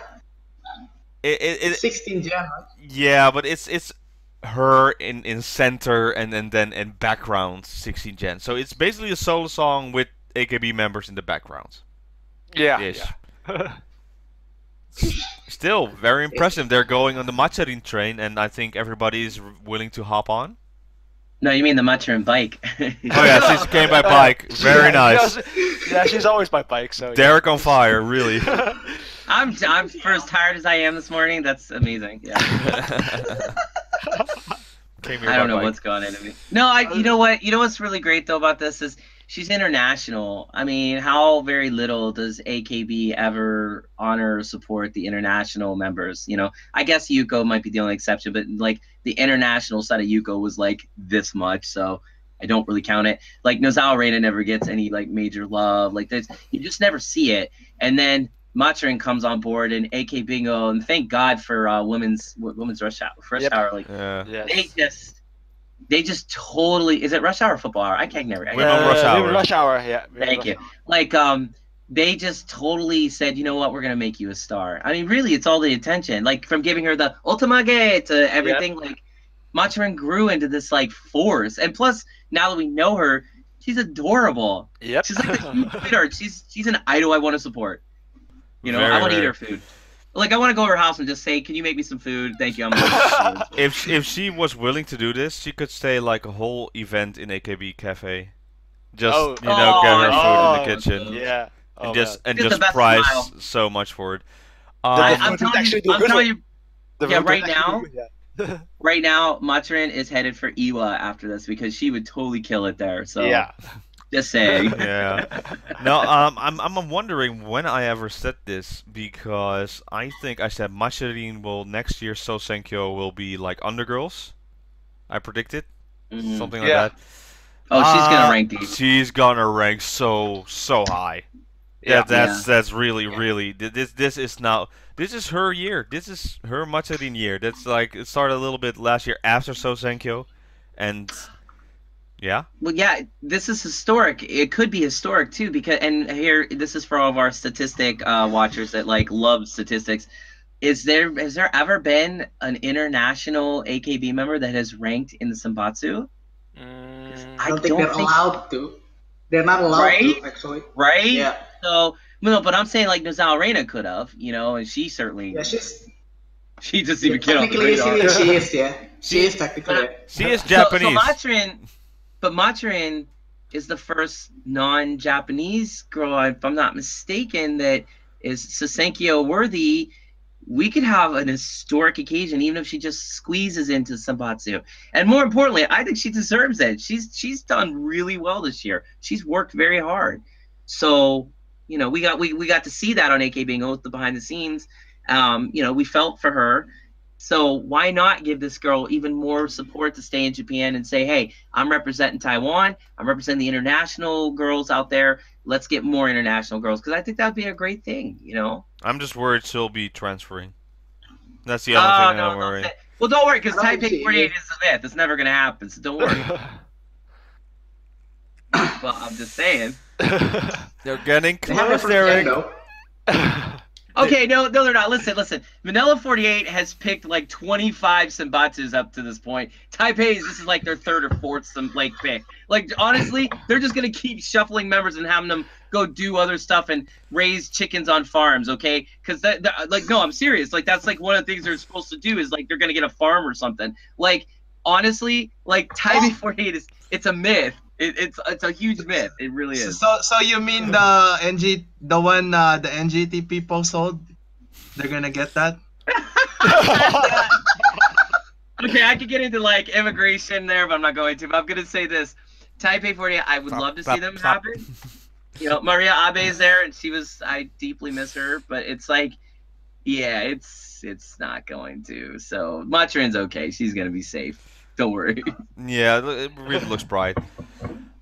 16 Jan, right? Yeah, but it's her in center and then in background 16 Jan. So it's basically a solo song with AKB members in the background. Yeah. Still very impressive. They're going on the Macharin train, and I think everybody is willing to hop on. No, you mean the Macharin bike. Oh yeah, she came by bike. Very nice. Yeah, she's always by bike. So. Derek on fire, really. I'm for as tired as I am this morning. That's amazing. Yeah. I don't know what's going into me. No, you know what? You know what's really great though about this is she's international. I mean, how very little does AKB ever honor or support the international members? You know, I guess Yuko might be the only exception, but like the international side of Yuko was like this much, so I don't really count it. Like Nozawa Reina never gets any like major love. Like you just never see it. And then Macharin comes on board and AKBingo, and thank God for women's rush hour. Like they just totally, is it rush hour or football hour? I can't never. Rush hour. Rush hour, yeah. Thank you. Like they just totally said, you know what, we're gonna make you a star. I mean, really, it's all the attention. Like from giving her the ultimage to everything. Like Macharin grew into this like force, and plus now that we know her, she's adorable. Yep. She's like a huge sweetheart. She's an idol I want to support. You know, Very I want to eat rare. her food. Like, I want to go to her house and just say, "Can you make me some food? Thank you." I'm If she was willing to do this, she could stay like a whole event in AKB Cafe. Just get her food in the kitchen. Yeah. And Just just the best price smile. so much for it. I'm telling you, Yeah, right now, Macharin is headed for Iwa after this because she would totally kill it there. So yeah. Just saying. Yeah. No, I'm wondering when I ever said this, because I think I said Macharin will next year So Senkyo will be like Undergirls. I predicted something like that. Oh, she's gonna rank deep. She's gonna rank so high. Yeah, that's really this is her year. This is her Macharin year. That's like it started a little bit last year after So Senkyo, and yeah. Well, yeah, this is historic. It could be historic too, because and here this is for all of our statistic watchers that like love statistics. Has there ever been an international AKB member that has ranked in the Senbatsu? I don't think they're allowed to. They're not allowed to, actually. Right? Yeah. So no, but I'm saying like Nozawa Reina could have, you know, and she certainly. Yeah, she doesn't even get on the radar. radar. She is, yeah. She is technically. She is Japanese. But Macharin is the first non-Japanese girl, if I'm not mistaken, that is Susenkyo worthy. We could have an historic occasion, even if she just squeezes into Senbatsu. And more importantly, I think she deserves it. She's done really well this year. She's worked very hard. So, you know, we got to see that on AKBingo with the behind the scenes. You know, we felt for her. So why not give this girl even more support to stay in Japan and say, hey, I'm representing Taiwan. I'm representing the international girls out there. Let's get more international girls, because I think that'd be a great thing, you know? I'm just worried she'll be transferring. That's the other thing I'm worried. Well, don't worry, because Taipei48 is a myth. It's never gonna happen, so don't worry. Well, I'm just saying. They're getting close, Eric. Okay, no, they're not. Listen. Manila48 has picked like 25 Senbatsus up to this point. Taipei's, this is like their third or fourth pick. Like, honestly, they're just gonna keep shuffling members and having them go do other stuff and raise chickens on farms, okay? Because no, I'm serious. Like, that's like one of the things they're supposed to do is like they're gonna get a farm or something. Like, honestly, like Taipei48 it's a myth. It's a huge myth. It really is. So you mean the NGT people sold? They're gonna get that? Okay, I could get into like immigration there, but I'm not going to. But I'm gonna say this: Taipei48. I would love to see them happen. You know, Maria Abe is there, and I deeply miss her. But it's like, yeah, it's not going to. So Machirin's okay. She's gonna be safe. Don't worry. Yeah, it really looks bright.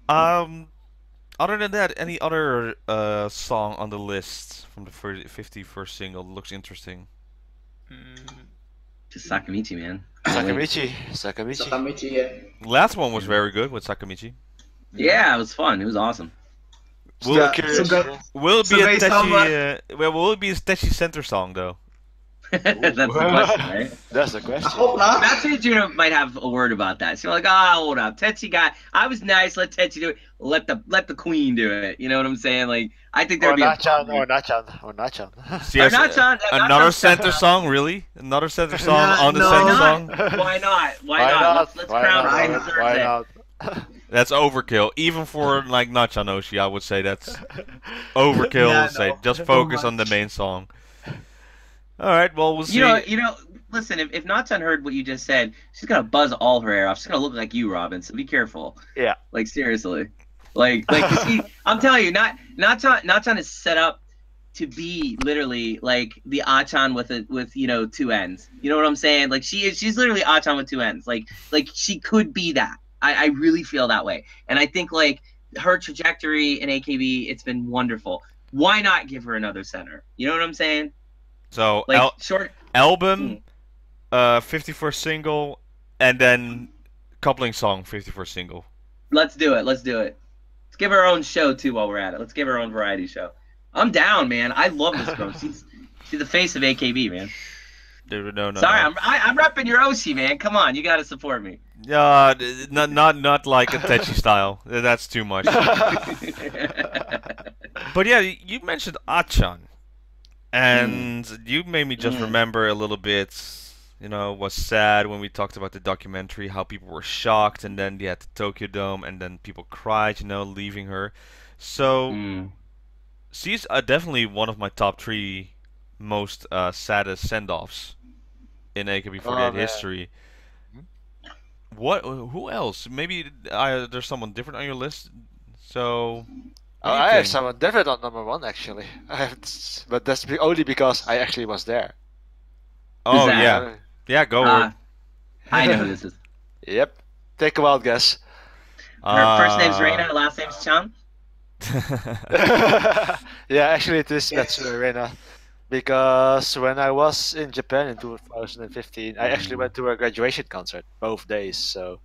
Other than that, any other song on the list from the 51st single looks interesting? Just Sakamichi, man. Sakamichi, yeah. Last one was very good with Sakamichi. Yeah, it was fun. It was awesome. Will it be a Techi Center song though? That's the question, right? That's the question. I hope not. That's where Juno might have a word about that. She's like, hold up, Techi got. I was nice. Let Techi do it. Let the queen do it. You know what I'm saying? Like, I think there'd be Nachan. Another center song, really? Another center song on the center song? Why not? Let's crown her. Why not? That's overkill. Even for like Nachanoshi, I would say that's overkill. Yeah, Say just focus on the main song. All right, well we'll see. You know. Listen, if Nathan heard what you just said, she's gonna buzz all her hair off. She's gonna look like you, Robin. So be careful. Yeah. Like seriously, like I'm telling you, Nathan is set up to be literally like the Achan with two ends. You know what I'm saying? Like she's literally Achan with two ends. Like she could be that. I really feel that way, and I think like her trajectory in AKB, it's been wonderful. Why not give her another center? You know what I'm saying? So like short album, 51st single, and then coupling song 51st single. Let's do it. Let's give her own show too while we're at it. Let's give her own variety show. I'm down, man. I love this girl. She's the face of AKB, man. No. Sorry, I'm repping your Oshi, man. Come on, you gotta support me. Yeah, not like a Techi style. That's too much. But yeah, you mentioned Achan. And you made me just remember a little bit, was sad when we talked about the documentary, how people were shocked, and then they had the Tokyo Dome, and then people cried, leaving her. So, she's definitely one of my top 3 most saddest send-offs in AKB48 history. Who else? Maybe there's someone different on your list. So... I have someone different on number 1 actually. But that's only because I actually was there. Oh yeah, go on. I know who this is. Yep. Take a wild guess. Her first name's Reina, last name's Chan. Yeah, actually it is Metsuru Reina. Because when I was in Japan in 2015, I actually went to a graduation concert both days. So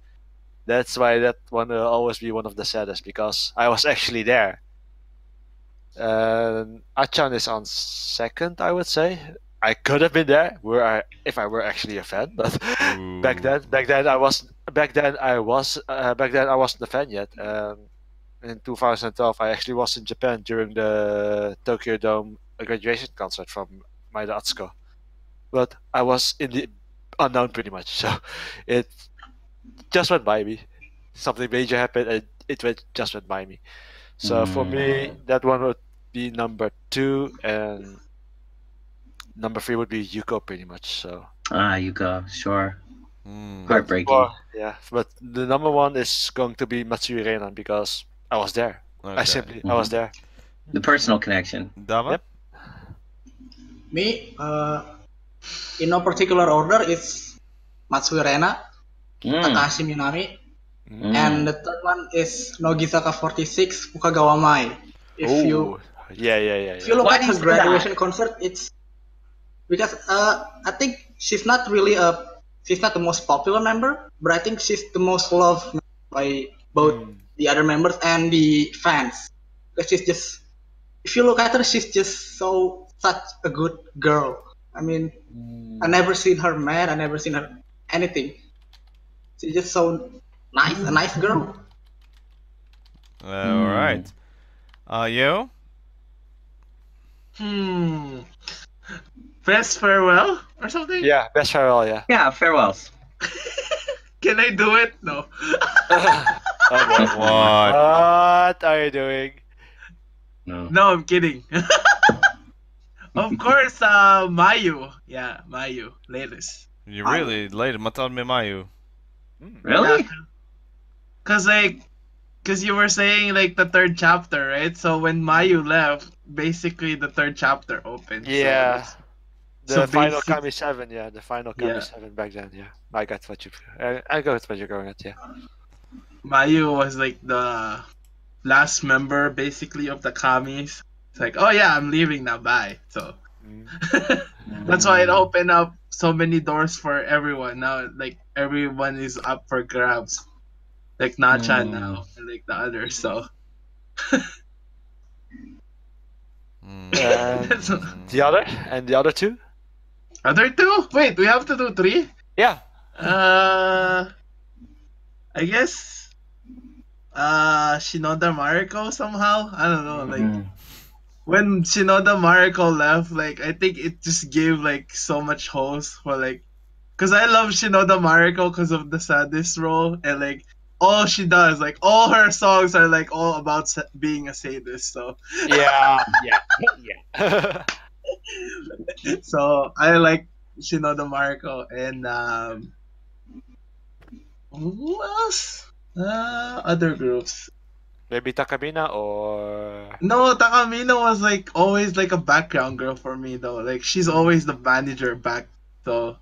that's why that one will always be one of the saddest, because I was actually there. Achan is on second, I would say. I could have been there if I were actually a fan, but back then I wasn't a fan yet. In 2012, I actually was in Japan during the Tokyo Dome graduation concert from Maeda Atsuko, but I was in the unknown pretty much, so it just went by me. Something major happened and just went by me. So for me, that one would be number 2, and number 3 would be Yuko pretty much. So Yuko, sure. Heartbreaking. Yeah, but the number 1 is going to be Matsuri Reina because I was there. Okay. I was there. The personal connection. Dava? Yep. Me, in no particular order, it's Matsuri Reina, Takashi Minami, and the third one is Nogizaka46 Fukagawa Mai. If you look at her graduation concert, it's because I think she's not really a she's not the most popular member, but I think she's the most loved by both the other members and the fans. Because she's just, if you look at her, she's just such a good girl. I mean, I never seen her mad. I never seen her anything. She's just so nice, a nice girl. All right. You? Best farewell or something? Yeah, best farewell, yeah. Yeah, farewells. Can I do it? No. What are you doing? No, I'm kidding. Of course, Mayu. Yeah, Mayu. Latest. You really later, Matalme Mayu. Really? Cause you were saying like the third chapter, right? So when Mayu left, basically the third chapter opened. Yeah. So The final Kami 7, yeah. The final Kami 7 back then, yeah. I got what I got what you're going at, yeah. Mayu was like the last member basically of the Kamis. It's like, oh yeah, I'm leaving now, bye. So that's why it opened up so many doors for everyone. Now like everyone is up for grabs. Like Nachan now and like the others, so the other two? Other two? Wait, we have to do 3? Yeah. I guess Shinoda Mariko somehow. I don't know, like when Shinoda Mariko left, like I think it just gave like so much host for like, cause I love Shinoda Mariko because of the sadist role and like all she does, like all her songs are like all about being a sadist. So yeah. So I like Shinoda Mariko and who else? Other groups. Maybe Takamina or No, Takamina was like always like a background girl for me though. Like she's always the manager back. So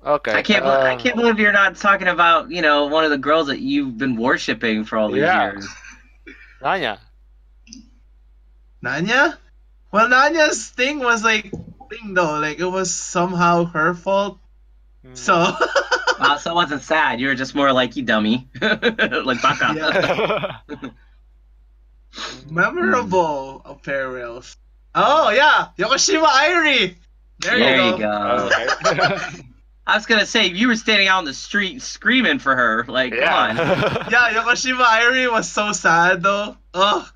okay. I can't believe you're not talking about, you know, one of the girls that you've been worshiping for all these years. Nanya. Nanya? Well, Nanya's thing was like though, like it was somehow her fault. So so it wasn't sad. You were just more like, you dummy. Like baka. Yeah. Memorable apparels. Oh yeah, Yokoshima Irie. There you go. I was gonna say you were standing out on the street screaming for her. Like, come on. Yeah, Yokoshima Irie was so sad though. Oh,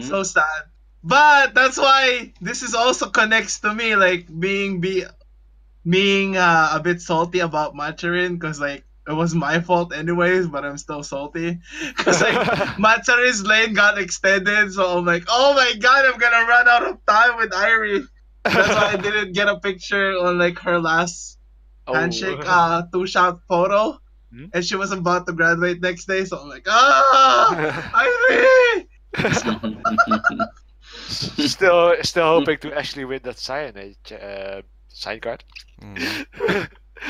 so sad. But that's why this is also connects to me, like being a bit salty about Machirin, because like it was my fault anyways, but I'm still salty because like Machirin's lane got extended, so I'm like, oh my god, I'm gonna run out of time with Irie. That's why I didn't get a picture on like her last handshake 2-shot photo, and she was about to graduate next day, so I'm like, Irie. Still hoping to actually win that sign card.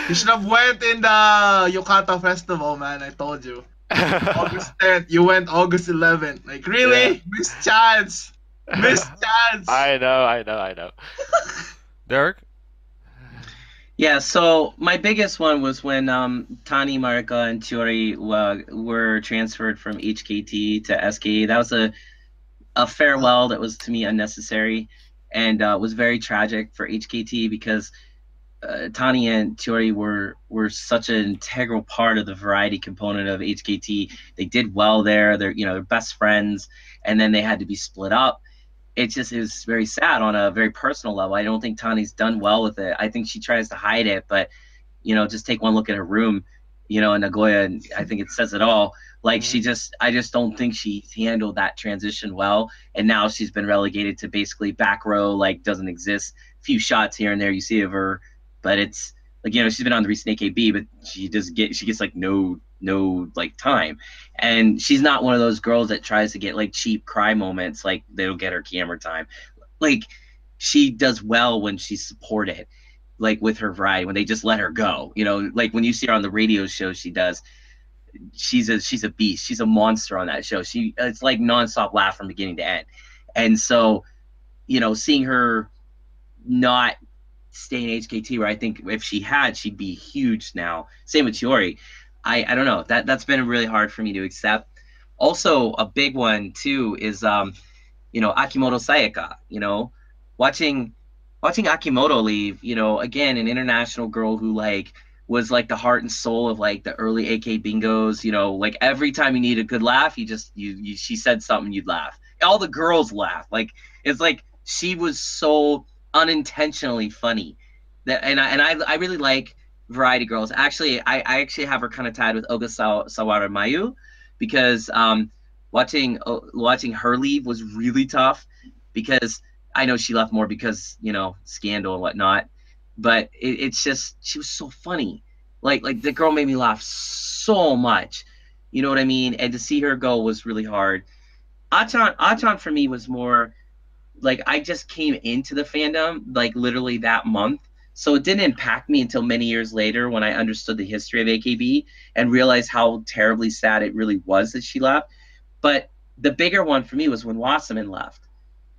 You should have went in the Yukata Festival, man. I told you. August 10th, you went August 11th. Like, really? Yeah. Missed chance. I know. Derek? Yeah, so my biggest one was when Tani, Marika, and Chiori were transferred from HKT to SK. That was a farewell that was, to me, unnecessary and was very tragic for HKT because Tani and Chiori were such an integral part of the variety component of HKT. They did well there. They're best friends, and then they had to be split up. It was very sad on a very personal level. I don't think Tani's done well with it. I think she tries to hide it, but just take one look at her room, in Nagoya, and I think it says it all. Like I just don't think she handled that transition well, and now she's been relegated to basically back row, like doesn't exist. Few shots here and there you see of her, but it's like she's been on the recent AKB, but she gets like no like time, and she's not one of those girls that tries to get like cheap cry moments, like they don't get her camera time. Like she does well when she's supported, like with her variety, when they just let her go. Like when you see her on the radio show, she's a beast. She's a monster on that show. It's like nonstop laugh from beginning to end. And so, seeing her not stay in HKT, where I think if she had, she'd be huge now. Same with Chiori. I don't know. That's been really hard for me to accept. Also, a big one too is you know, Akimoto Sayaka. You know, watching Akimoto leave. You know, again, an international girl who like was like the heart and soul of like the early AKBingos. You know, like every time you need a good laugh, she said something, you'd laugh. All the girls laugh. Like it's like she was so unintentionally funny. That and I really like variety girls. Actually, I actually have her kind of tied with Oga Sawara Mayu, because watching her leave was really tough, because I know she left more because, you know, scandal and whatnot, but it's just she was so funny. Like the girl made me laugh so much, you know what I mean? And to see her go was really hard. Achan for me was more like I just came into the fandom like literally that month. So it didn't impact me until many years later when I understood the history of AKB and realized how terribly sad it really was that she left. But the bigger one for me was when Wasserman left.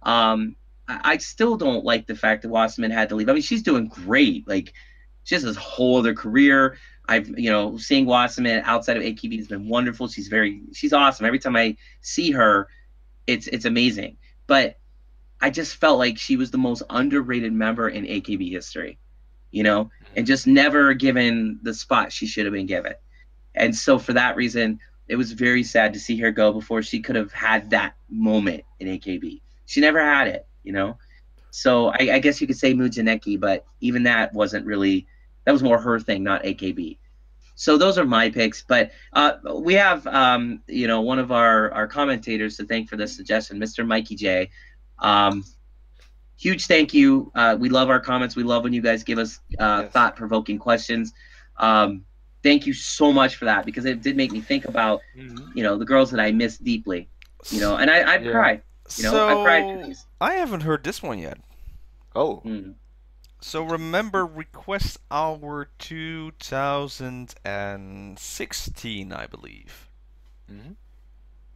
I still don't like the fact that Wasserman had to leave. I mean, she's doing great. Like, she has this whole other career. Seeing Wasserman outside of AKB has been wonderful. She's awesome. Every time I see her, it's amazing. But I just felt like she was the most underrated member in AKB history, you know, and just never given the spot she should have been given. And so for that reason, it was very sad to see her go before she could have had that moment in AKB. She never had it, you know. So I guess you could say Mujaneki, but even that wasn't really, that was more her thing, not AKB. So those are my picks. But we have, one of our commentators to thank for this suggestion, Mr. Mikey J. Huge thank you. We love our comments. We love when you guys give us thought-provoking questions. Thank you so much for that, because it did make me think about, the girls that I miss deeply, and I cried. I cried for these. I haven't heard this one yet. Oh. So remember Request Hour 2016, I believe.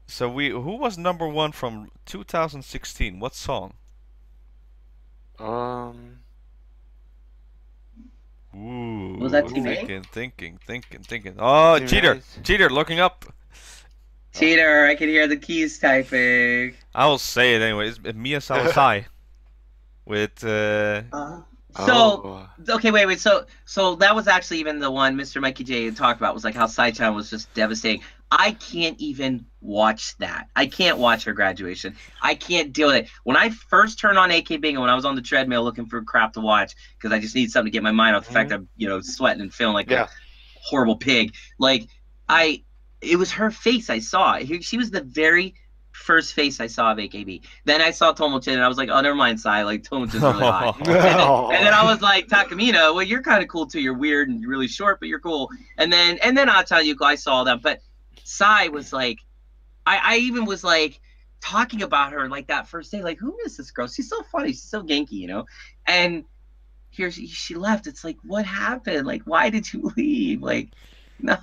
So who was #1 from 2016? What song? Ooh, was that Team A? Thinking. Oh, cheater, looking up. Cheater, I can hear the keys typing. I will say it anyway. It's Mia Sawasai with. Okay, wait. So that was actually even the one Mr. Mikey J talked about, was like how Sai-chan was just devastating. I can't even watch that. I can't watch her graduation. I can't deal with it. When I first turned on AKBingo, when I was on the treadmill looking for crap to watch, because I just need something to get my mind off the fact I'm, sweating and feeling like a horrible pig. Like, it was her face I saw. She was the very first face I saw of AKB. Then I saw Tomochin and I was like, oh, never mind, Sai. Like, Tomochin's really hot. And then I was like, Takamina, well, you're kind of cool too. You're weird and really short, but you're cool. And then Yuko, I saw them. But Sai was like, I even was like talking about her like that first day. Like, who is this girl? She's so funny. She's so genki, And here she left. It's like, what happened? Like, why did you leave? Like, no,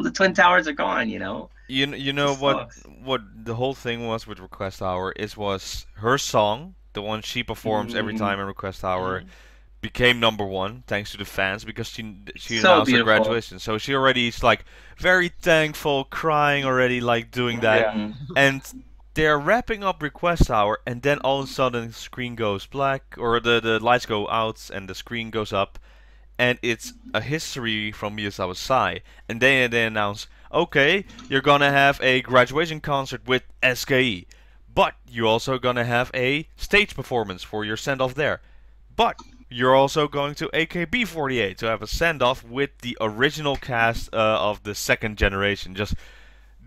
the Twin Towers are gone, You know what the whole thing was with Request Hour was her song, the one she performs every time in Request Hour, became #1 thanks to the fans, because she announced her graduation. So she already is like very thankful, crying already, like doing that. And they're wrapping up Request Hour, and then all of a sudden the screen goes black, or the lights go out and the screen goes up. And it's a history from Miyazawa Sai. And then they announce, okay, you're gonna have a graduation concert with SKE. But you're also gonna have a stage performance for your send-off there. But you're also going to AKB48 to have a send-off with the original cast of the second generation.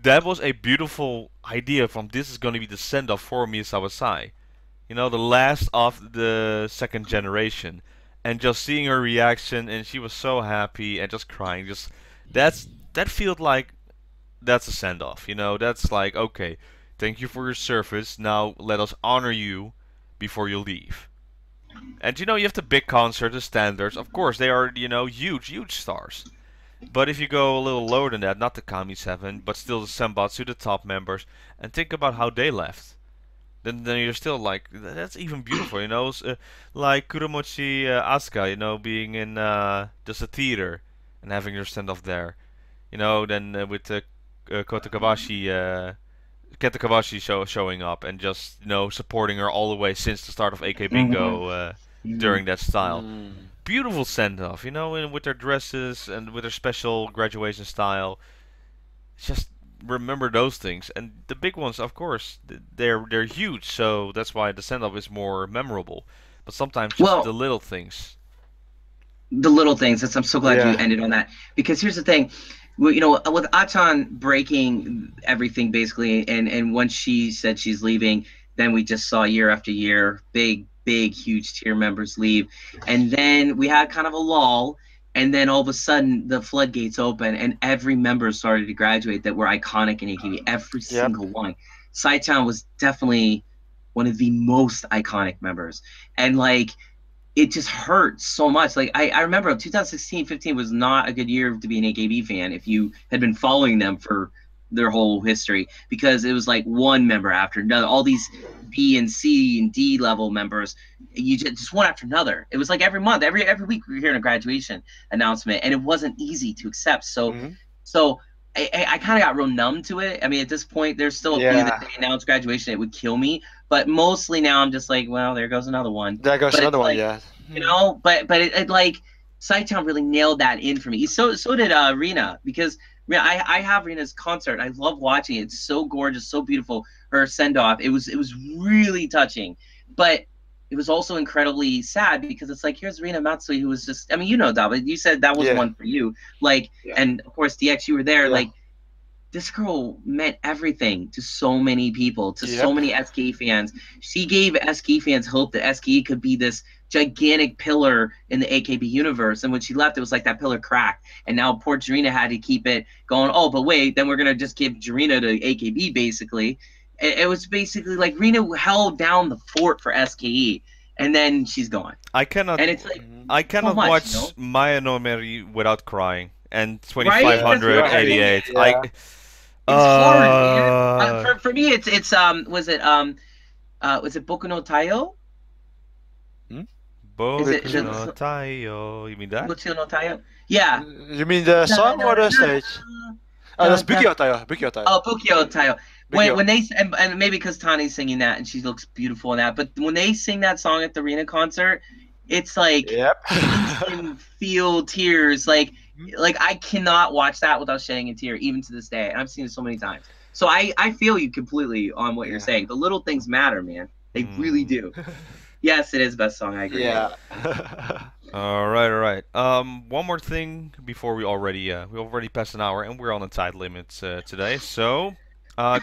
That was a beautiful idea from this is gonna be the send-off for Miyazawa Sai. The last of the second generation. And just seeing her reaction, and she was so happy and just crying, that feels like that's a send-off, That's like, okay, thank you for your service. Now let us honor you before you leave. And you have the big concert, the standards. Of course, they are huge stars. But if you go a little lower than that, not the Kami 7, but still the Senbatsu, the top members, and think about how they left. then you're still like, that's even beautiful, you know. Like Kuromochi Asuka, you know, being in just a theater and having your send-off there, you know. Then with Kota Kabashi, Kenta Kabashi showing up and just, you know, supporting her all the way since the start of AKBingo during that style. Beautiful send-off, you know, and with their dresses and with their special graduation style. Just remember those things, and the big ones, of course, they're huge, so that's why the send-off is more memorable. But sometimes just the little things. The little things. I'm so glad you ended on that, because here's the thing. Well, you know, with Achan breaking everything basically, and once she said she's leaving, then we just saw year after year big, huge tier members leave, and then we had kind of a lull. And then all of a sudden, the floodgates open, and every member started to graduate that were iconic in AKB. Every single one. Sai-chan was definitely one of the most iconic members, and like, it just hurt so much. Like I remember 2016-15 was not a good year to be an AKB fan if you had been following them for their whole history, because it was like one member after another. All these B and C and D level members, you just one after another. It was like every month, every week we were hearing a graduation announcement, and it wasn't easy to accept. So so I kind of got real numb to it. I mean, at this point, there's still a few that they announced graduation, it would kill me. But mostly now I'm just like, well, there goes another one. There goes another one, yeah. You know, but it like, Sai-chan really nailed that in for me. So did Rina, because I have Rina's concert. I love watching it. It's so gorgeous, so beautiful. Her send-off. It was really touching. But it was also incredibly sad, because it's like, here's Rina Matsui, who was just, I mean, you know, Dava, you said that was one for you. Like, and of course, DX, you were there. Like, this girl meant everything to so many people, to so many SKE fans. She gave SKE fans hope that SKE could be this gigantic pillar in the AKB universe. And when she left, it was like that pillar cracked. And now poor Jarina had to keep it going. Oh, but wait, then we're going to just give Jarina to AKB, basically. It was basically like Rina held down the fort for SKE. And then she's gone. I cannot watch you know? Maya no Meri without crying. And 2588. It's hard, man. For me, it's was it Boku no Taiyo? Boku no Taiyo. You mean that? Boku no Taiyo. Yeah. You mean the song or the stage? Oh, that's Bukyo Taiyo. Bukyo Taiyo. Oh, Bukyo Taiyo. When they and maybe because Tani's singing that and she looks beautiful in that, but when they sing that song at the arena concert, it's like instant feel tears. Like I cannot watch that without shedding a tear, even to this day. And I've seen it so many times. So I feel you completely on what you're saying. The little things matter, man. They really do. Yes, it is best song. I agree. Yeah. all right. One more thing before we already passed an hour and we're on a tight limit today. So,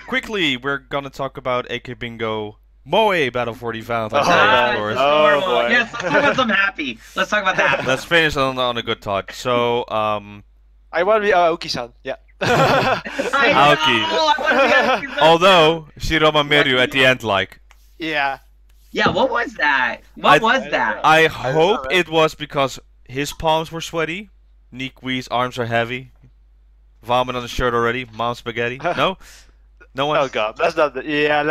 quickly we're gonna talk about AKBingo Moe Battle for the Valentine's Day, of course. Boy. Yes, let's talk about something happy. Let's talk about that. Let's finish on a good thought. So, I want to be Aoki-san. Yeah. Aoki. Although Shiroma Miru at the end, like. Yeah. Yeah, what was that? What was that? I hope it was because his palms were sweaty, Nikui's arms are heavy, vomit on the shirt already, mom spaghetti. No? No one? Oh god, let's not go there.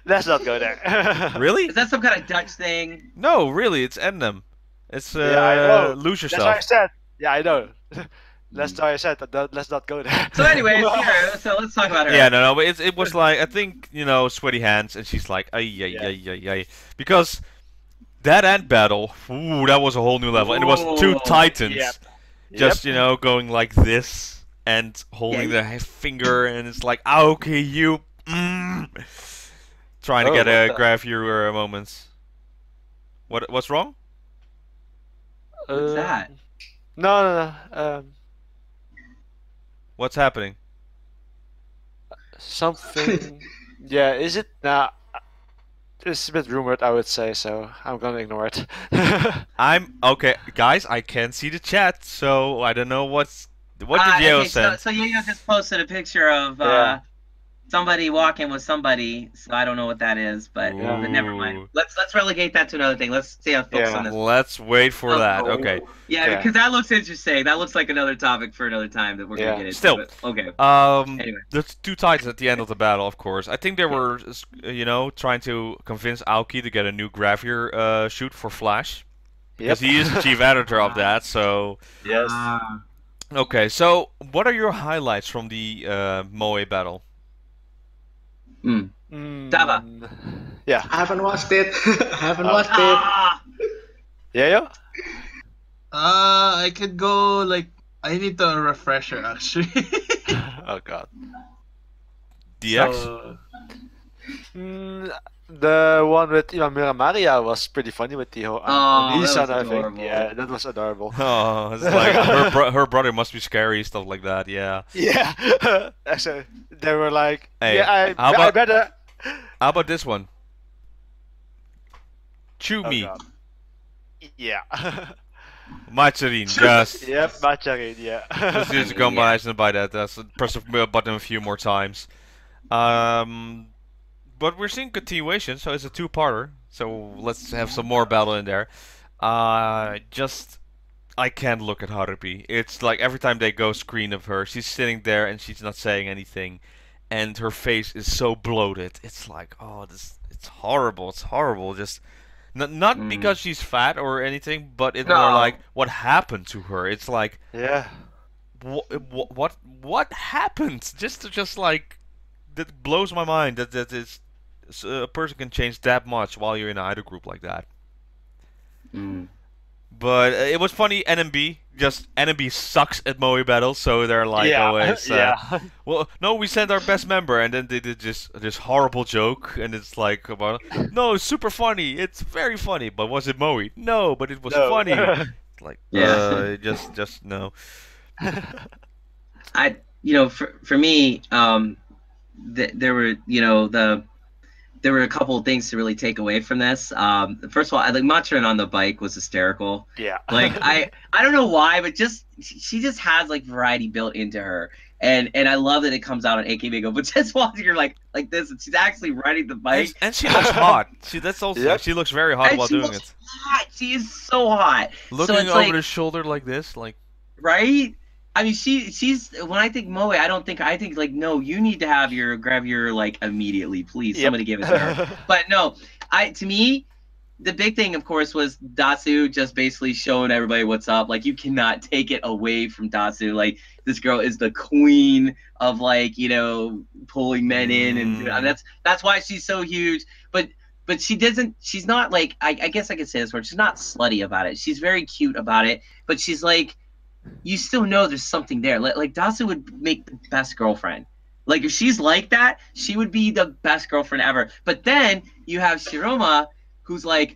Let's not go there. Really? Is that some kind of Dutch thing? No, really, it's Eminem. It's lose yourself. That's what I said. Yeah, I know. That's why I said that let's not go there. So anyway, so let's talk about her. Yeah, no, but it was like, I think, you know, sweaty hands, and she's like, ay. Because that end battle, ooh, that was a whole new level. And it was two titans just, you know, going like this and holding their finger, and it's like, okay, you, trying to get a grab your moments. What's wrong? What's that? No. What's happening? Something. Yeah, is it? Nah. It's a bit rumored, I would say, so I'm gonna ignore it. I'm okay, guys. I can't see the chat, so I don't know what did Yeo send. So Yeo just posted a picture of somebody walking with somebody, so I don't know what that is, but never mind. Let's relegate that to another thing. Let's see how focus on this. Let's wait for that. Okay. Yeah, because that looks interesting. That looks like another topic for another time that we're gonna get into. Still, but, okay. Anyway, there's two titans at the end of the battle, of course. I think they were, trying to convince Aoki to get a new Gravier shoot for Flash, because he is the chief editor of that. So yes. Okay, so what are your highlights from the Moe battle? Dava. Yeah. I haven't watched it. I haven't watched it. Yeah. I could go like I need a refresher actually. Oh god. DX? The one with Miramari was pretty funny with Tiho. That I was think. adorable. Yeah, that was adorable. Oh, it's like her brother must be scary, stuff like that. Yeah. Yeah. So they were like, Hey, yeah, how I better. How about this one? Chew me. God. Yeah. Machirin, just. Yep, Machirin, yeah. Let's use a combination by that. Press the button a few more times. But we're seeing continuation, so it's a two-parter. So let's have some more battle in there. I can't look at Harupi. It's like every time they go screen of her, she's sitting there and she's not saying anything, and her face is so bloated. It's like, it's horrible. It's horrible. Just not because she's fat or anything, but it's more like what happened to her. It's like, what happened? Just like that blows my mind that a person can change that much while you're in an idol group like that. But it was funny. NMB sucks at Moe battles, so they're like always. Well, no, we sent our best member, and then they did this horrible joke, and it's like, no, it's super funny. It's very funny, but was it Moe? No, but it was funny. Like, just no. For me, there were a couple of things to really take away from this. First of all, I think Machirin on the bike was hysterical. Yeah. Like I don't know why, but she just has like variety built into her, and I love that it comes out on AKBingo. But just watching her like this, and she's actually riding the bike, and she looks hot. She looks very hot while doing it. Hot. She is so hot. Looking over the shoulder like this, like. Right. I mean, she's when I think Moe, I think like, no, you need to have your Gravier like immediately, please. Somebody give it to her. But no, to me, the big thing, of course, was Doitsu just basically showing everybody what's up. Like, you cannot take it away from Doitsu. Like, this girl is the queen of like, pulling men in, and that's why she's so huge. But she's not like, I guess I could say this word, she's not slutty about it. She's very cute about it, but she's like, you still know there's something there. Like Doitsu would make the best girlfriend. Like, if she's like that, she would be the best girlfriend ever. But then you have Shiroma, who's like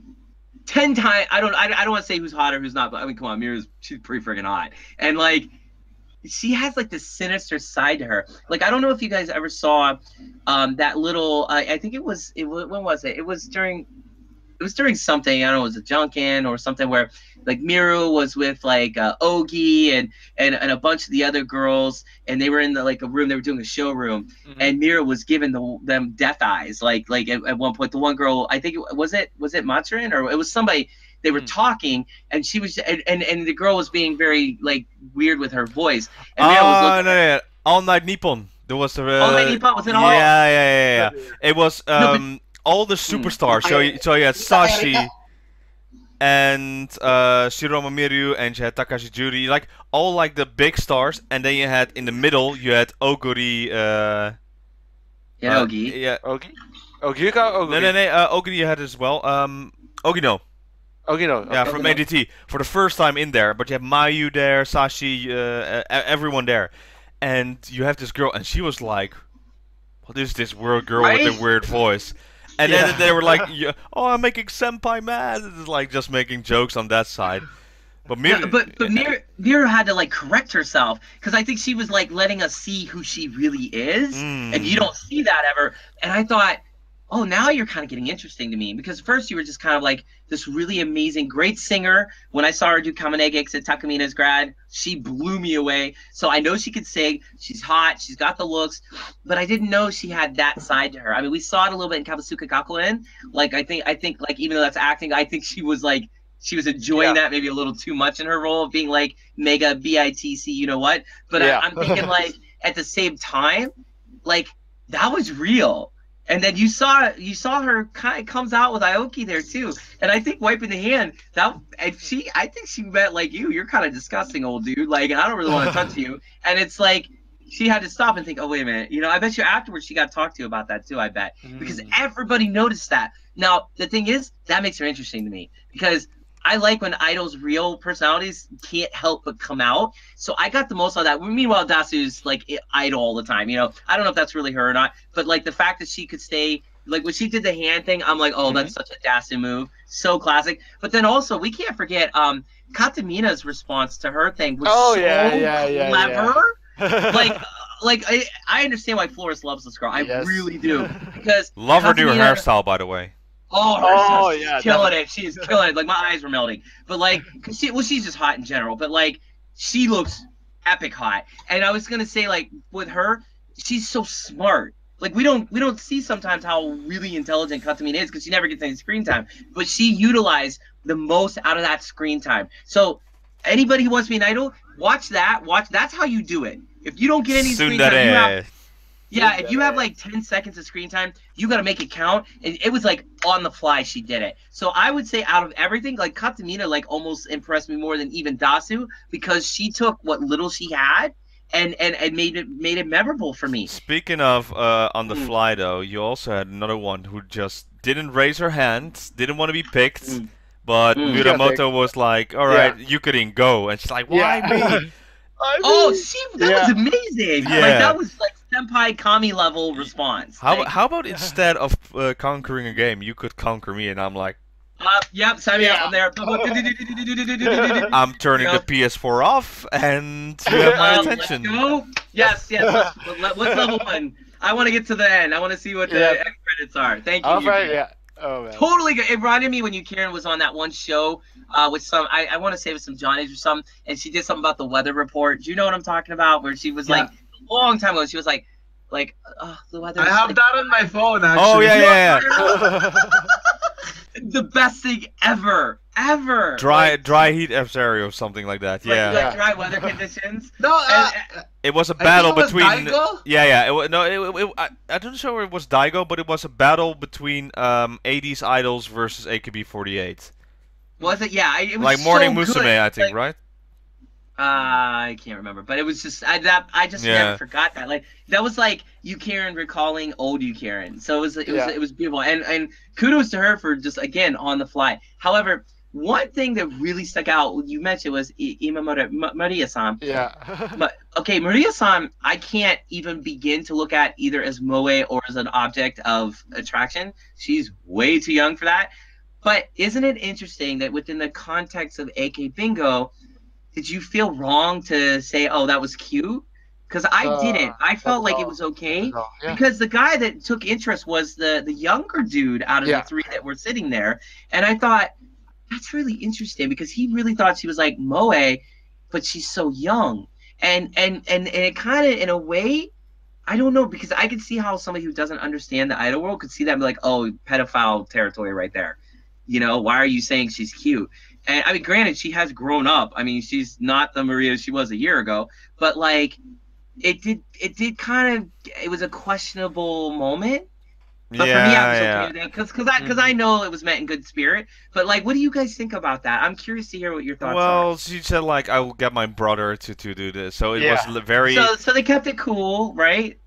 10 times. I don't want to say who's hot or who's not, but I mean, come on, she's pretty freaking hot. And like, she has like this sinister side to her. Like, I don't know if you guys ever saw that little. I think when was it? It was during something. I don't know, it was a Junkin or something where like Miru was with like Ogi and a bunch of the other girls, and they were in a room. They were doing a showroom, and Miru was giving them death eyes. Like at one point, the one girl, I think was it Machirin or it was somebody. They were talking, and she was, and the girl was being very like weird with her voice. And Miru was looking All Night Nippon. There was All Night Nippon was in all. Yeah. It was all the superstars. So you had Sashi and Shiroma Miru, and you had Takashi Juri, like all like the big stars, and then you had in the middle you had Oguri. Ogi. Yeah. Ogi. Oguri. No. Oguri you had as well. Ogino. Ogino. Yeah, from ADT for the first time in there, but you have Mayu there, Sashi, everyone there, and you have this girl, and she was like, "What is this weird girl with a weird voice?" And then they were like, "Oh, I'm making senpai mad." It's like just making jokes on that side. But Miru had to like correct herself, because I think she was like letting us see who she really is, and you don't see that ever. And I thought, oh, now you're kind of getting interesting to me. Because first you were just kind of like this really amazing, great singer. When I saw her do Kamine gigs at Takamina's grad, she blew me away. So I know she could sing. She's hot. She's got the looks. But I didn't know she had that side to her. I mean, we saw it a little bit in Kabasuka Gakuen. Like, I think like, even though that's acting, I think she was like, she was enjoying that maybe a little too much in her role of being like mega BITC, you know what? But I'm thinking like at the same time, like that was real. And then you saw her kind of comes out with Aoki there too. And I think wiping the hand, I think she meant like you're kind of disgusting, old dude. Like I don't really want to touch you. And it's like she had to stop and think, oh wait a minute, you know, I bet you afterwards she got talked to about that too, I bet. Because everybody noticed that. Now the thing is, that makes her interesting to me. Because I like when idols' real personalities can't help but come out. So I got the most out of that. Meanwhile, Dasu's like idol all the time. You know, I don't know if that's really her or not, but like the fact that she could stay, like when she did the hand thing, I'm like, oh, that's such a Dasu move, so classic. But then also we can't forget Katamina's response to her thing was clever. Like I understand why Flores loves this girl. I really do, because love her new hairstyle, by the way. Oh, she's killing it. She's killing it. Like, my eyes were melting. But, like, she's just hot in general. But, like, she looks epic hot. And I was going to say, like, with her, she's so smart. Like, we don't see sometimes how really intelligent Katamina is because she never gets any screen time. But she utilized the most out of that screen time. So, anybody who wants to be an idol, watch that. That's how you do it. If you don't get any screen time, if you have like 10 seconds of screen time, you got to make it count. And it was like on the fly she did it. So I would say out of everything, like Katamina like almost impressed me more than even Dasu because she took what little she had and made it memorable for me. Speaking of on the fly though, you also had another one who just didn't raise her hand, didn't want to be picked, but Muramoto was like, "All right, you can go," and she's like, "Why me?" That was amazing. Yeah. Like that was like senpai kami level response. How about instead of conquering a game, you could conquer me, and I'm like, yep, sign me up. I'm there. I'm turning the PS4 off, and you have my attention. Let's go. Yes. What's level 1? I want to get to the end. I want to see what the end credits are. Thank you. Oh, man. Totally good. It reminded me when Karen was on that one show with some, I want to say with some Johnny's or something, and she did something about the weather report. Do you know what I'm talking about? Where she was like, a long time ago, she was like, the weather. I have that on my phone, actually. Oh, yeah. The best thing ever. Dry heat adversarial or something like that. Like dry weather conditions. No, it was a battle between. Daigo? I don't know if it was Daigo, but it was a battle between 80s idols versus AKB48. Was it? Yeah, it was like Morning so Musume, good. I think, right? I can't remember, but it was just I just never forgot that. Like that was like Karen recalling old Karen. So it was beautiful, and kudos to her for just again on the fly. However, one thing that really stuck out you mentioned was Maria-san. Yeah. But okay, Maria-san, I can't even begin to look at either as moe or as an object of attraction. She's way too young for that. But isn't it interesting that within the context of AKBingo, did you feel wrong to say, oh, that was cute? Because I didn't. I felt like it was okay. Because the guy that took interest was the younger dude out of the three that were sitting there. And I thought, that's really interesting because he really thought she was like moe, but she's so young. And it kind of, in a way, I don't know, because I could see how somebody who doesn't understand the idol world could see that and be like, oh, pedophile territory right there. You know, why are you saying she's cute? And I mean, granted, she has grown up. I mean, she's not the Maria she was a year ago. But like, it did kind of. It was a questionable moment. But for me, I was okay with it because I know it was meant in good spirit. But like, what do you guys think about that? I'm curious to hear what your thoughts are. Well, she said like, I will get my brother to do this. So it was very. So they kept it cool, right?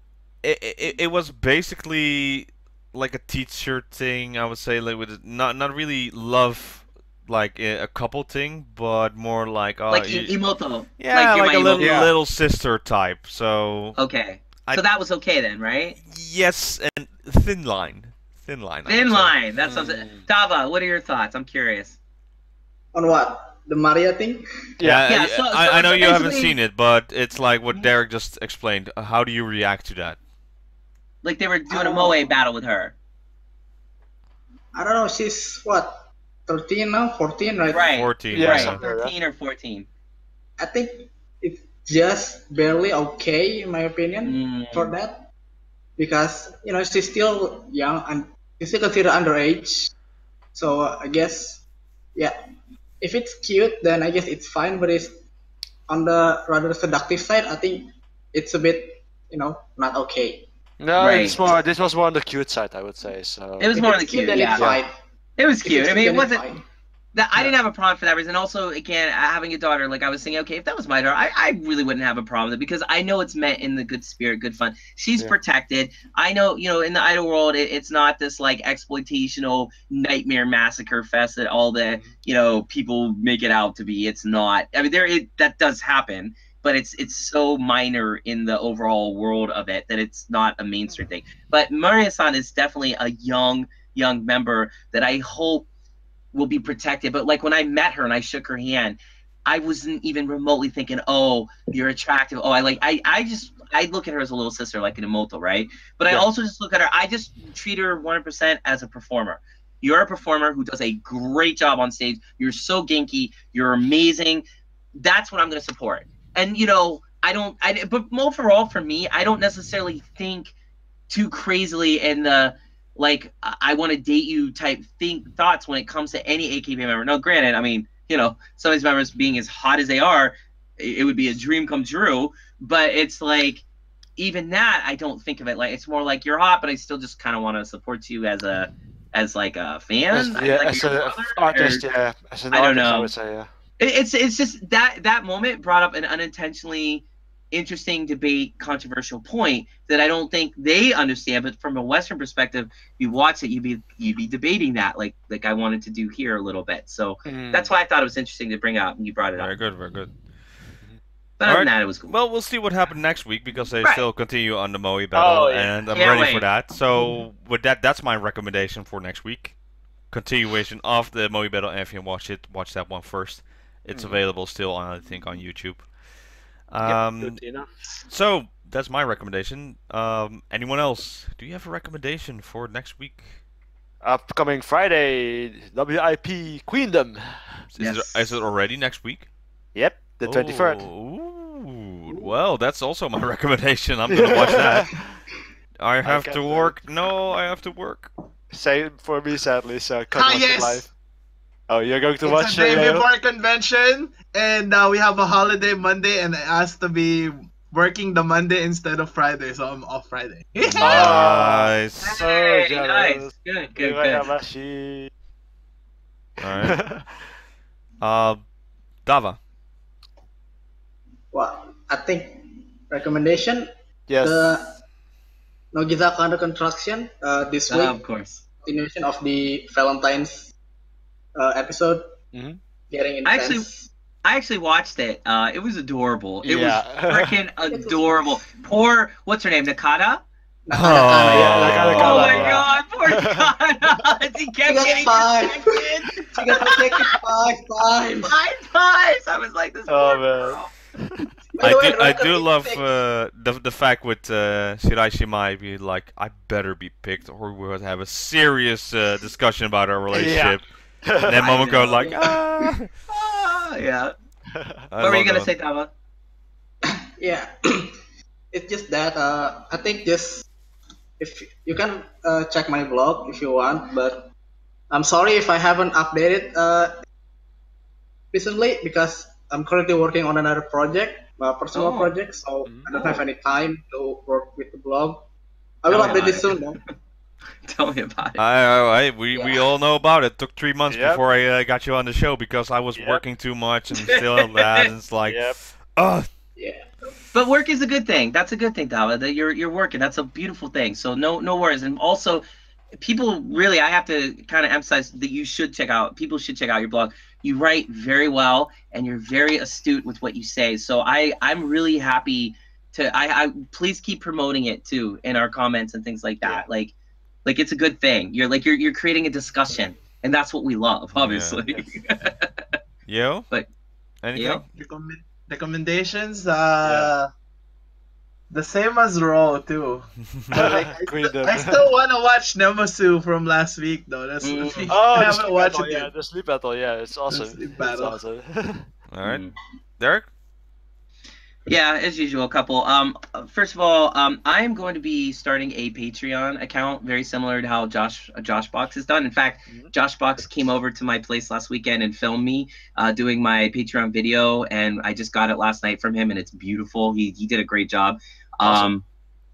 It was basically like a teacher thing, I would say, like with not really love, like a couple thing, but more like imoto. Yeah, like a little sister type. So okay, so that was okay then, right? Yes, and thin line. Thin line. That sounds. Dava, what are your thoughts? I'm curious. On what? The Maria thing? Yeah. I know you haven't seen it, but it's like what Derek just explained. How do you react to that? Like they were doing a moe battle with her. I don't know. She's what, 13 now, 14, right? Right. 14. Yeah, Right. something like that. 13 or 14. I think it's just barely okay in my opinion for that, because she's still young and she's still considered underage. So I guess, yeah, if it's cute, then I guess it's fine. But it's on the rather seductive side. I think it's a bit, not okay. No, Right. it's more. This was more on the cute side, I would say. So It was If more on it's the cute, then yeah. it's fine. It was If cute. it's I mean, it then it's wasn't. fine. I didn't have a problem for that reason. Also, again, having a daughter, like I was saying, okay, if that was my daughter, I really wouldn't have a problem with it, because I know it's meant in the good spirit, good fun. She's protected. I know, in the idol world, it's not this like exploitational nightmare massacre fest that all the people make it out to be. It's not. I mean, that does happen, but it's so minor in the overall world of it that it's not a mainstream thing. But Maria-san is definitely a young member that I hope will be protected. But like when I met her and I shook her hand, I wasn't even remotely thinking, oh, you're attractive. Oh, I look at her as a little sister, like an Emoto, right? But I also just look at her, I just treat her 100% as a performer. You're a performer who does a great job on stage. You're so genki. You're amazing. That's what I'm going to support. And, but overall for me, I don't necessarily think too crazily in the, like, I want to date you type thoughts when it comes to any AKB member. Now, granted, I mean, some of these members being as hot as they are, it would be a dream come true. But it's like, even that, I don't think of it like, it's more like you're hot, but I still just kind of want to support you as a fan. as an artist, as an artist, I would say, yeah. It's just that moment brought up an unintentionally interesting debate, controversial point that I don't think they understand. But from a Western perspective, you watch it, you'd be debating that, like I wanted to do here a little bit. So that's why I thought it was interesting to bring up, and you brought it up. Very good, very good. But other than that, it was cool. Well, we'll see what happens next week, because they still continue on the Moe battle, and I'm ready for that. So with that's my recommendation for next week. Continuation of the Moe battle, and if you watch that one first. It's available still on, I think, on YouTube. So that's my recommendation. Anyone else? Do you have a recommendation for next week? Upcoming Friday, WIP Queendom. Is it already next week? Yep, the 23rd. Ooh, well, that's also my recommendation. I'm gonna watch that. I have to work. No, I have to work. Same for me, sadly. So cut live. Oh, you're going to watch it? It's a day before convention, and we have a holiday Monday, and I asked to be working the Monday instead of Friday, so I'm off Friday. Nice. So nice. Good. Alright. Dava. Well, I think recommendation. Yes. The Nogizaka under construction this week. Of course. Continuation of the Valentine's episode. Getting intense. I actually watched it. It was adorable. It was freaking adorable. Poor, what's her name? Nakata? Nakata. Oh my god, poor Nakata. She kept getting rejected. She got rejected 5 times. 5 times. I was like, this poor girl. I do love the fact with Shirashima be like, I better be picked or we'll have a serious discussion about our relationship. And then Momoko like, yeah. What were you gonna say, Dava? Yeah, it's just that I think just if you can check my blog if you want, but I'm sorry if I haven't updated recently because I'm currently working on another project, personal project, so I don't have any time to work with the blog. I will update this soon, though. Tell me about it. We all know about it. Took 3 months before I got you on the show because I was working too much and still that. And it's like, But work is a good thing. That's a good thing, Dava. That you're working. That's a beautiful thing. So no worries. And also, people really, I have to kind of emphasize that people should check out your blog. You write very well and you're very astute with what you say. So I'm really happy to. I please keep promoting it too in our comments and things like that. Like it's a good thing. You're creating a discussion, and that's what we love, obviously. Yo, but anything? Recommendations. The same as Raw too. But, like, I still want to watch Nemosu from last week though. That's I haven't watched it yet. The sleep battle, yeah, it's awesome. The sleep battle. It's awesome. All right, Derek. Yeah, as usual, couple. First of all, I am going to be starting a Patreon account, very similar to how Josh Box has done. In fact, Josh Box came over to my place last weekend and filmed me doing my Patreon video, and I just got it last night from him, and it's beautiful. He did a great job. Awesome.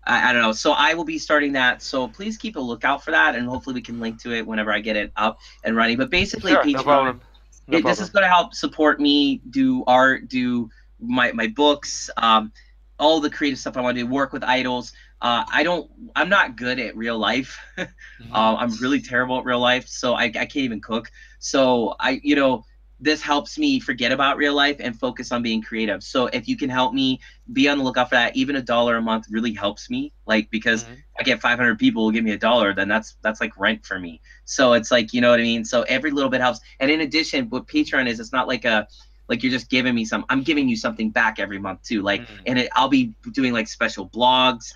I don't know. So I will be starting that. So please keep a lookout for that, and hopefully we can link to it whenever I get it up and running. But basically, Sure, Patreon, no problem. this is going to help support me do art, do my books, all the creative stuff I want to do, work with idols. I'm not good at real life. I'm really terrible at real life, so I can't even cook. So this helps me forget about real life and focus on being creative. So if you can help me, be on the lookout for that. Even $1 a month really helps me, like, because I get 500 people who give me $1, then that's like rent for me. So it's like, you know what I mean? So every little bit helps. And in addition, what Patreon is, it's not like you're just giving me some. I'm giving you something back every month too. Like, and I'll be doing like special blogs.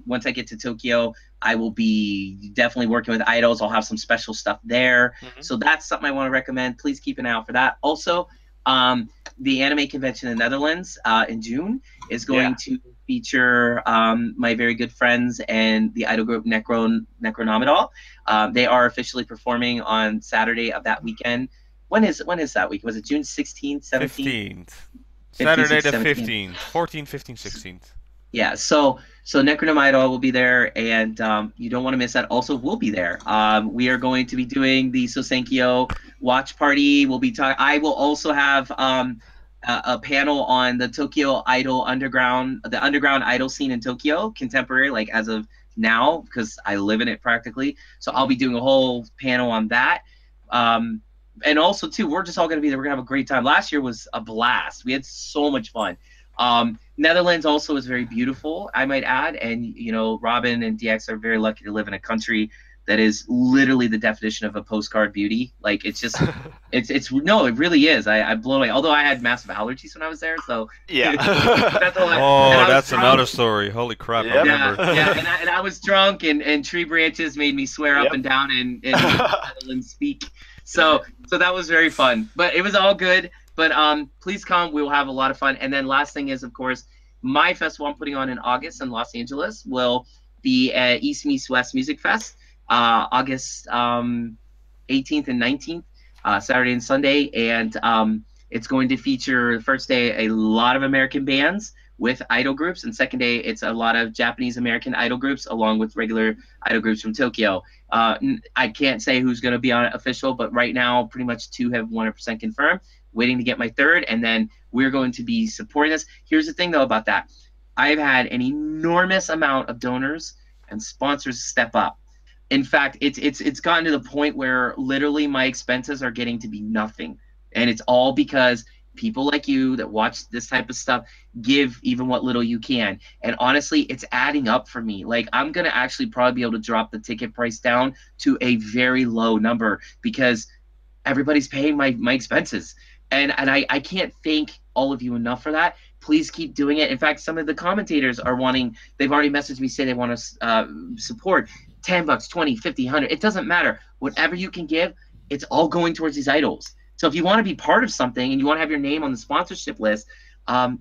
Once I get to Tokyo, I will be definitely working with idols. I'll have some special stuff there. So that's something I want to recommend. Please keep an eye out for that. Also, the anime convention in the Netherlands in June is going to feature my very good friends and the idol group Necronomidol. They are officially performing on Saturday of that weekend. When is that week? Was it June 16th, 17th? 15th. Saturday the 15th. 14th, 15th, 16th. Yeah, so Necronomidol will be there, and you don't want to miss that. Also, we'll be there. We are going to be doing the Sosenkyo watch party. We'll be talking. I will also have a panel on the Tokyo Idol underground idol scene in Tokyo, contemporary, like as of now, because I live in it practically. So I'll be doing a whole panel on that. And also, too, we're just all going to be there. We're going to have a great time. Last year was a blast. We had so much fun. Netherlands also is very beautiful, I might add. And, Robin and DX are very lucky to live in a country that is literally the definition of a postcard beauty. Like, it's just, it really is. I'm blown away. Although I had massive allergies when I was there, so. Yeah. That's another story. Holy crap, I remember. Yeah, and I was drunk, and tree branches made me swear up and down in Netherlands speak. So that was very fun, but it was all good. But please come. We will have a lot of fun. And then last thing is, of course, my festival I'm putting on in August in Los Angeles will be at East Meets West Music Fest, August 18th and 19th, Saturday and Sunday. And it's going to feature, the first day, a lot of American bands with idol groups. And second day, it's a lot of Japanese-American idol groups along with regular idol groups from Tokyo. I can't say who's going to be on it official, but right now, pretty much 2 have 100% confirmed. Waiting to get my 3rd, and then we're going to be supporting this. Here's the thing, though, about that. I've had an enormous amount of donors and sponsors step up. In fact, it's gotten to the point where literally my expenses are getting to be nothing. And it's all because people like you that watch this type of stuff give even what little you can. And honestly, it's adding up for me. Like, I'm going to actually probably be able to drop the ticket price down to a very low number because everybody's paying my expenses. And I can't thank all of you enough for that. Please keep doing it. In fact, some of the commentators are they've already messaged me, say they want to support. $10, 20, 50, 100. It doesn't matter. Whatever you can give, it's all going towards these idols. So if you want to be part of something and you want to have your name on the sponsorship list,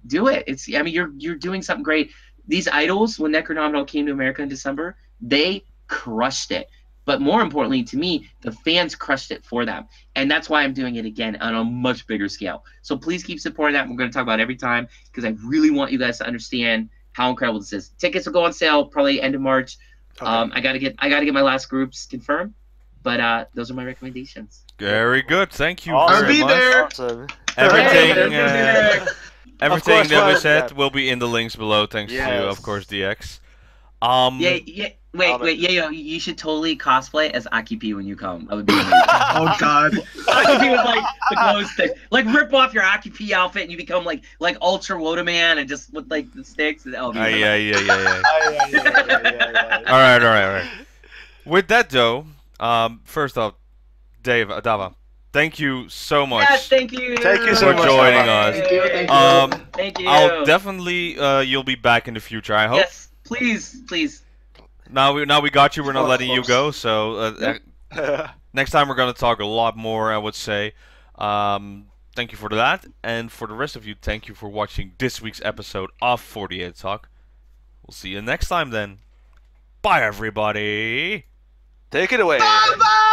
do it. You're doing something great. These idols, when Necronomidol came to America in December, they crushed it. But more importantly to me, the fans crushed it for them. And that's why I'm doing it again on a much bigger scale. So please keep supporting that. We're going to talk about it every time because I really want you guys to understand how incredible this is. Tickets will go on sale probably end of March. Okay. I gotta get my last groups confirmed. But those are my recommendations. Very good. Thank you I'll very be much. there. Awesome. Everything course, that we said will be in the links below, thanks to, of course, DX. Wait, you should totally cosplay as Akipi when you come. That would be amazing. Oh God. Akipi with like the glow stick. Like rip off your Akipi outfit and you become like Ultra Wodaman and just with like the sticks and yeah. All right. With that though, first off, Dava, thank you so much. Yes, thank you. Thank you so for much joining us. Thank you. Thank you. Thank you. I'll definitely you'll be back in the future. I hope. Yes, please, please. Now we got you. We're not Of letting you course. go. So next time we're gonna talk a lot more. I would say. Thank you for that, and for the rest of you, thank you for watching this week's episode of 48 Talk. We'll see you next time then. Bye, everybody. Take it away. Bye bye.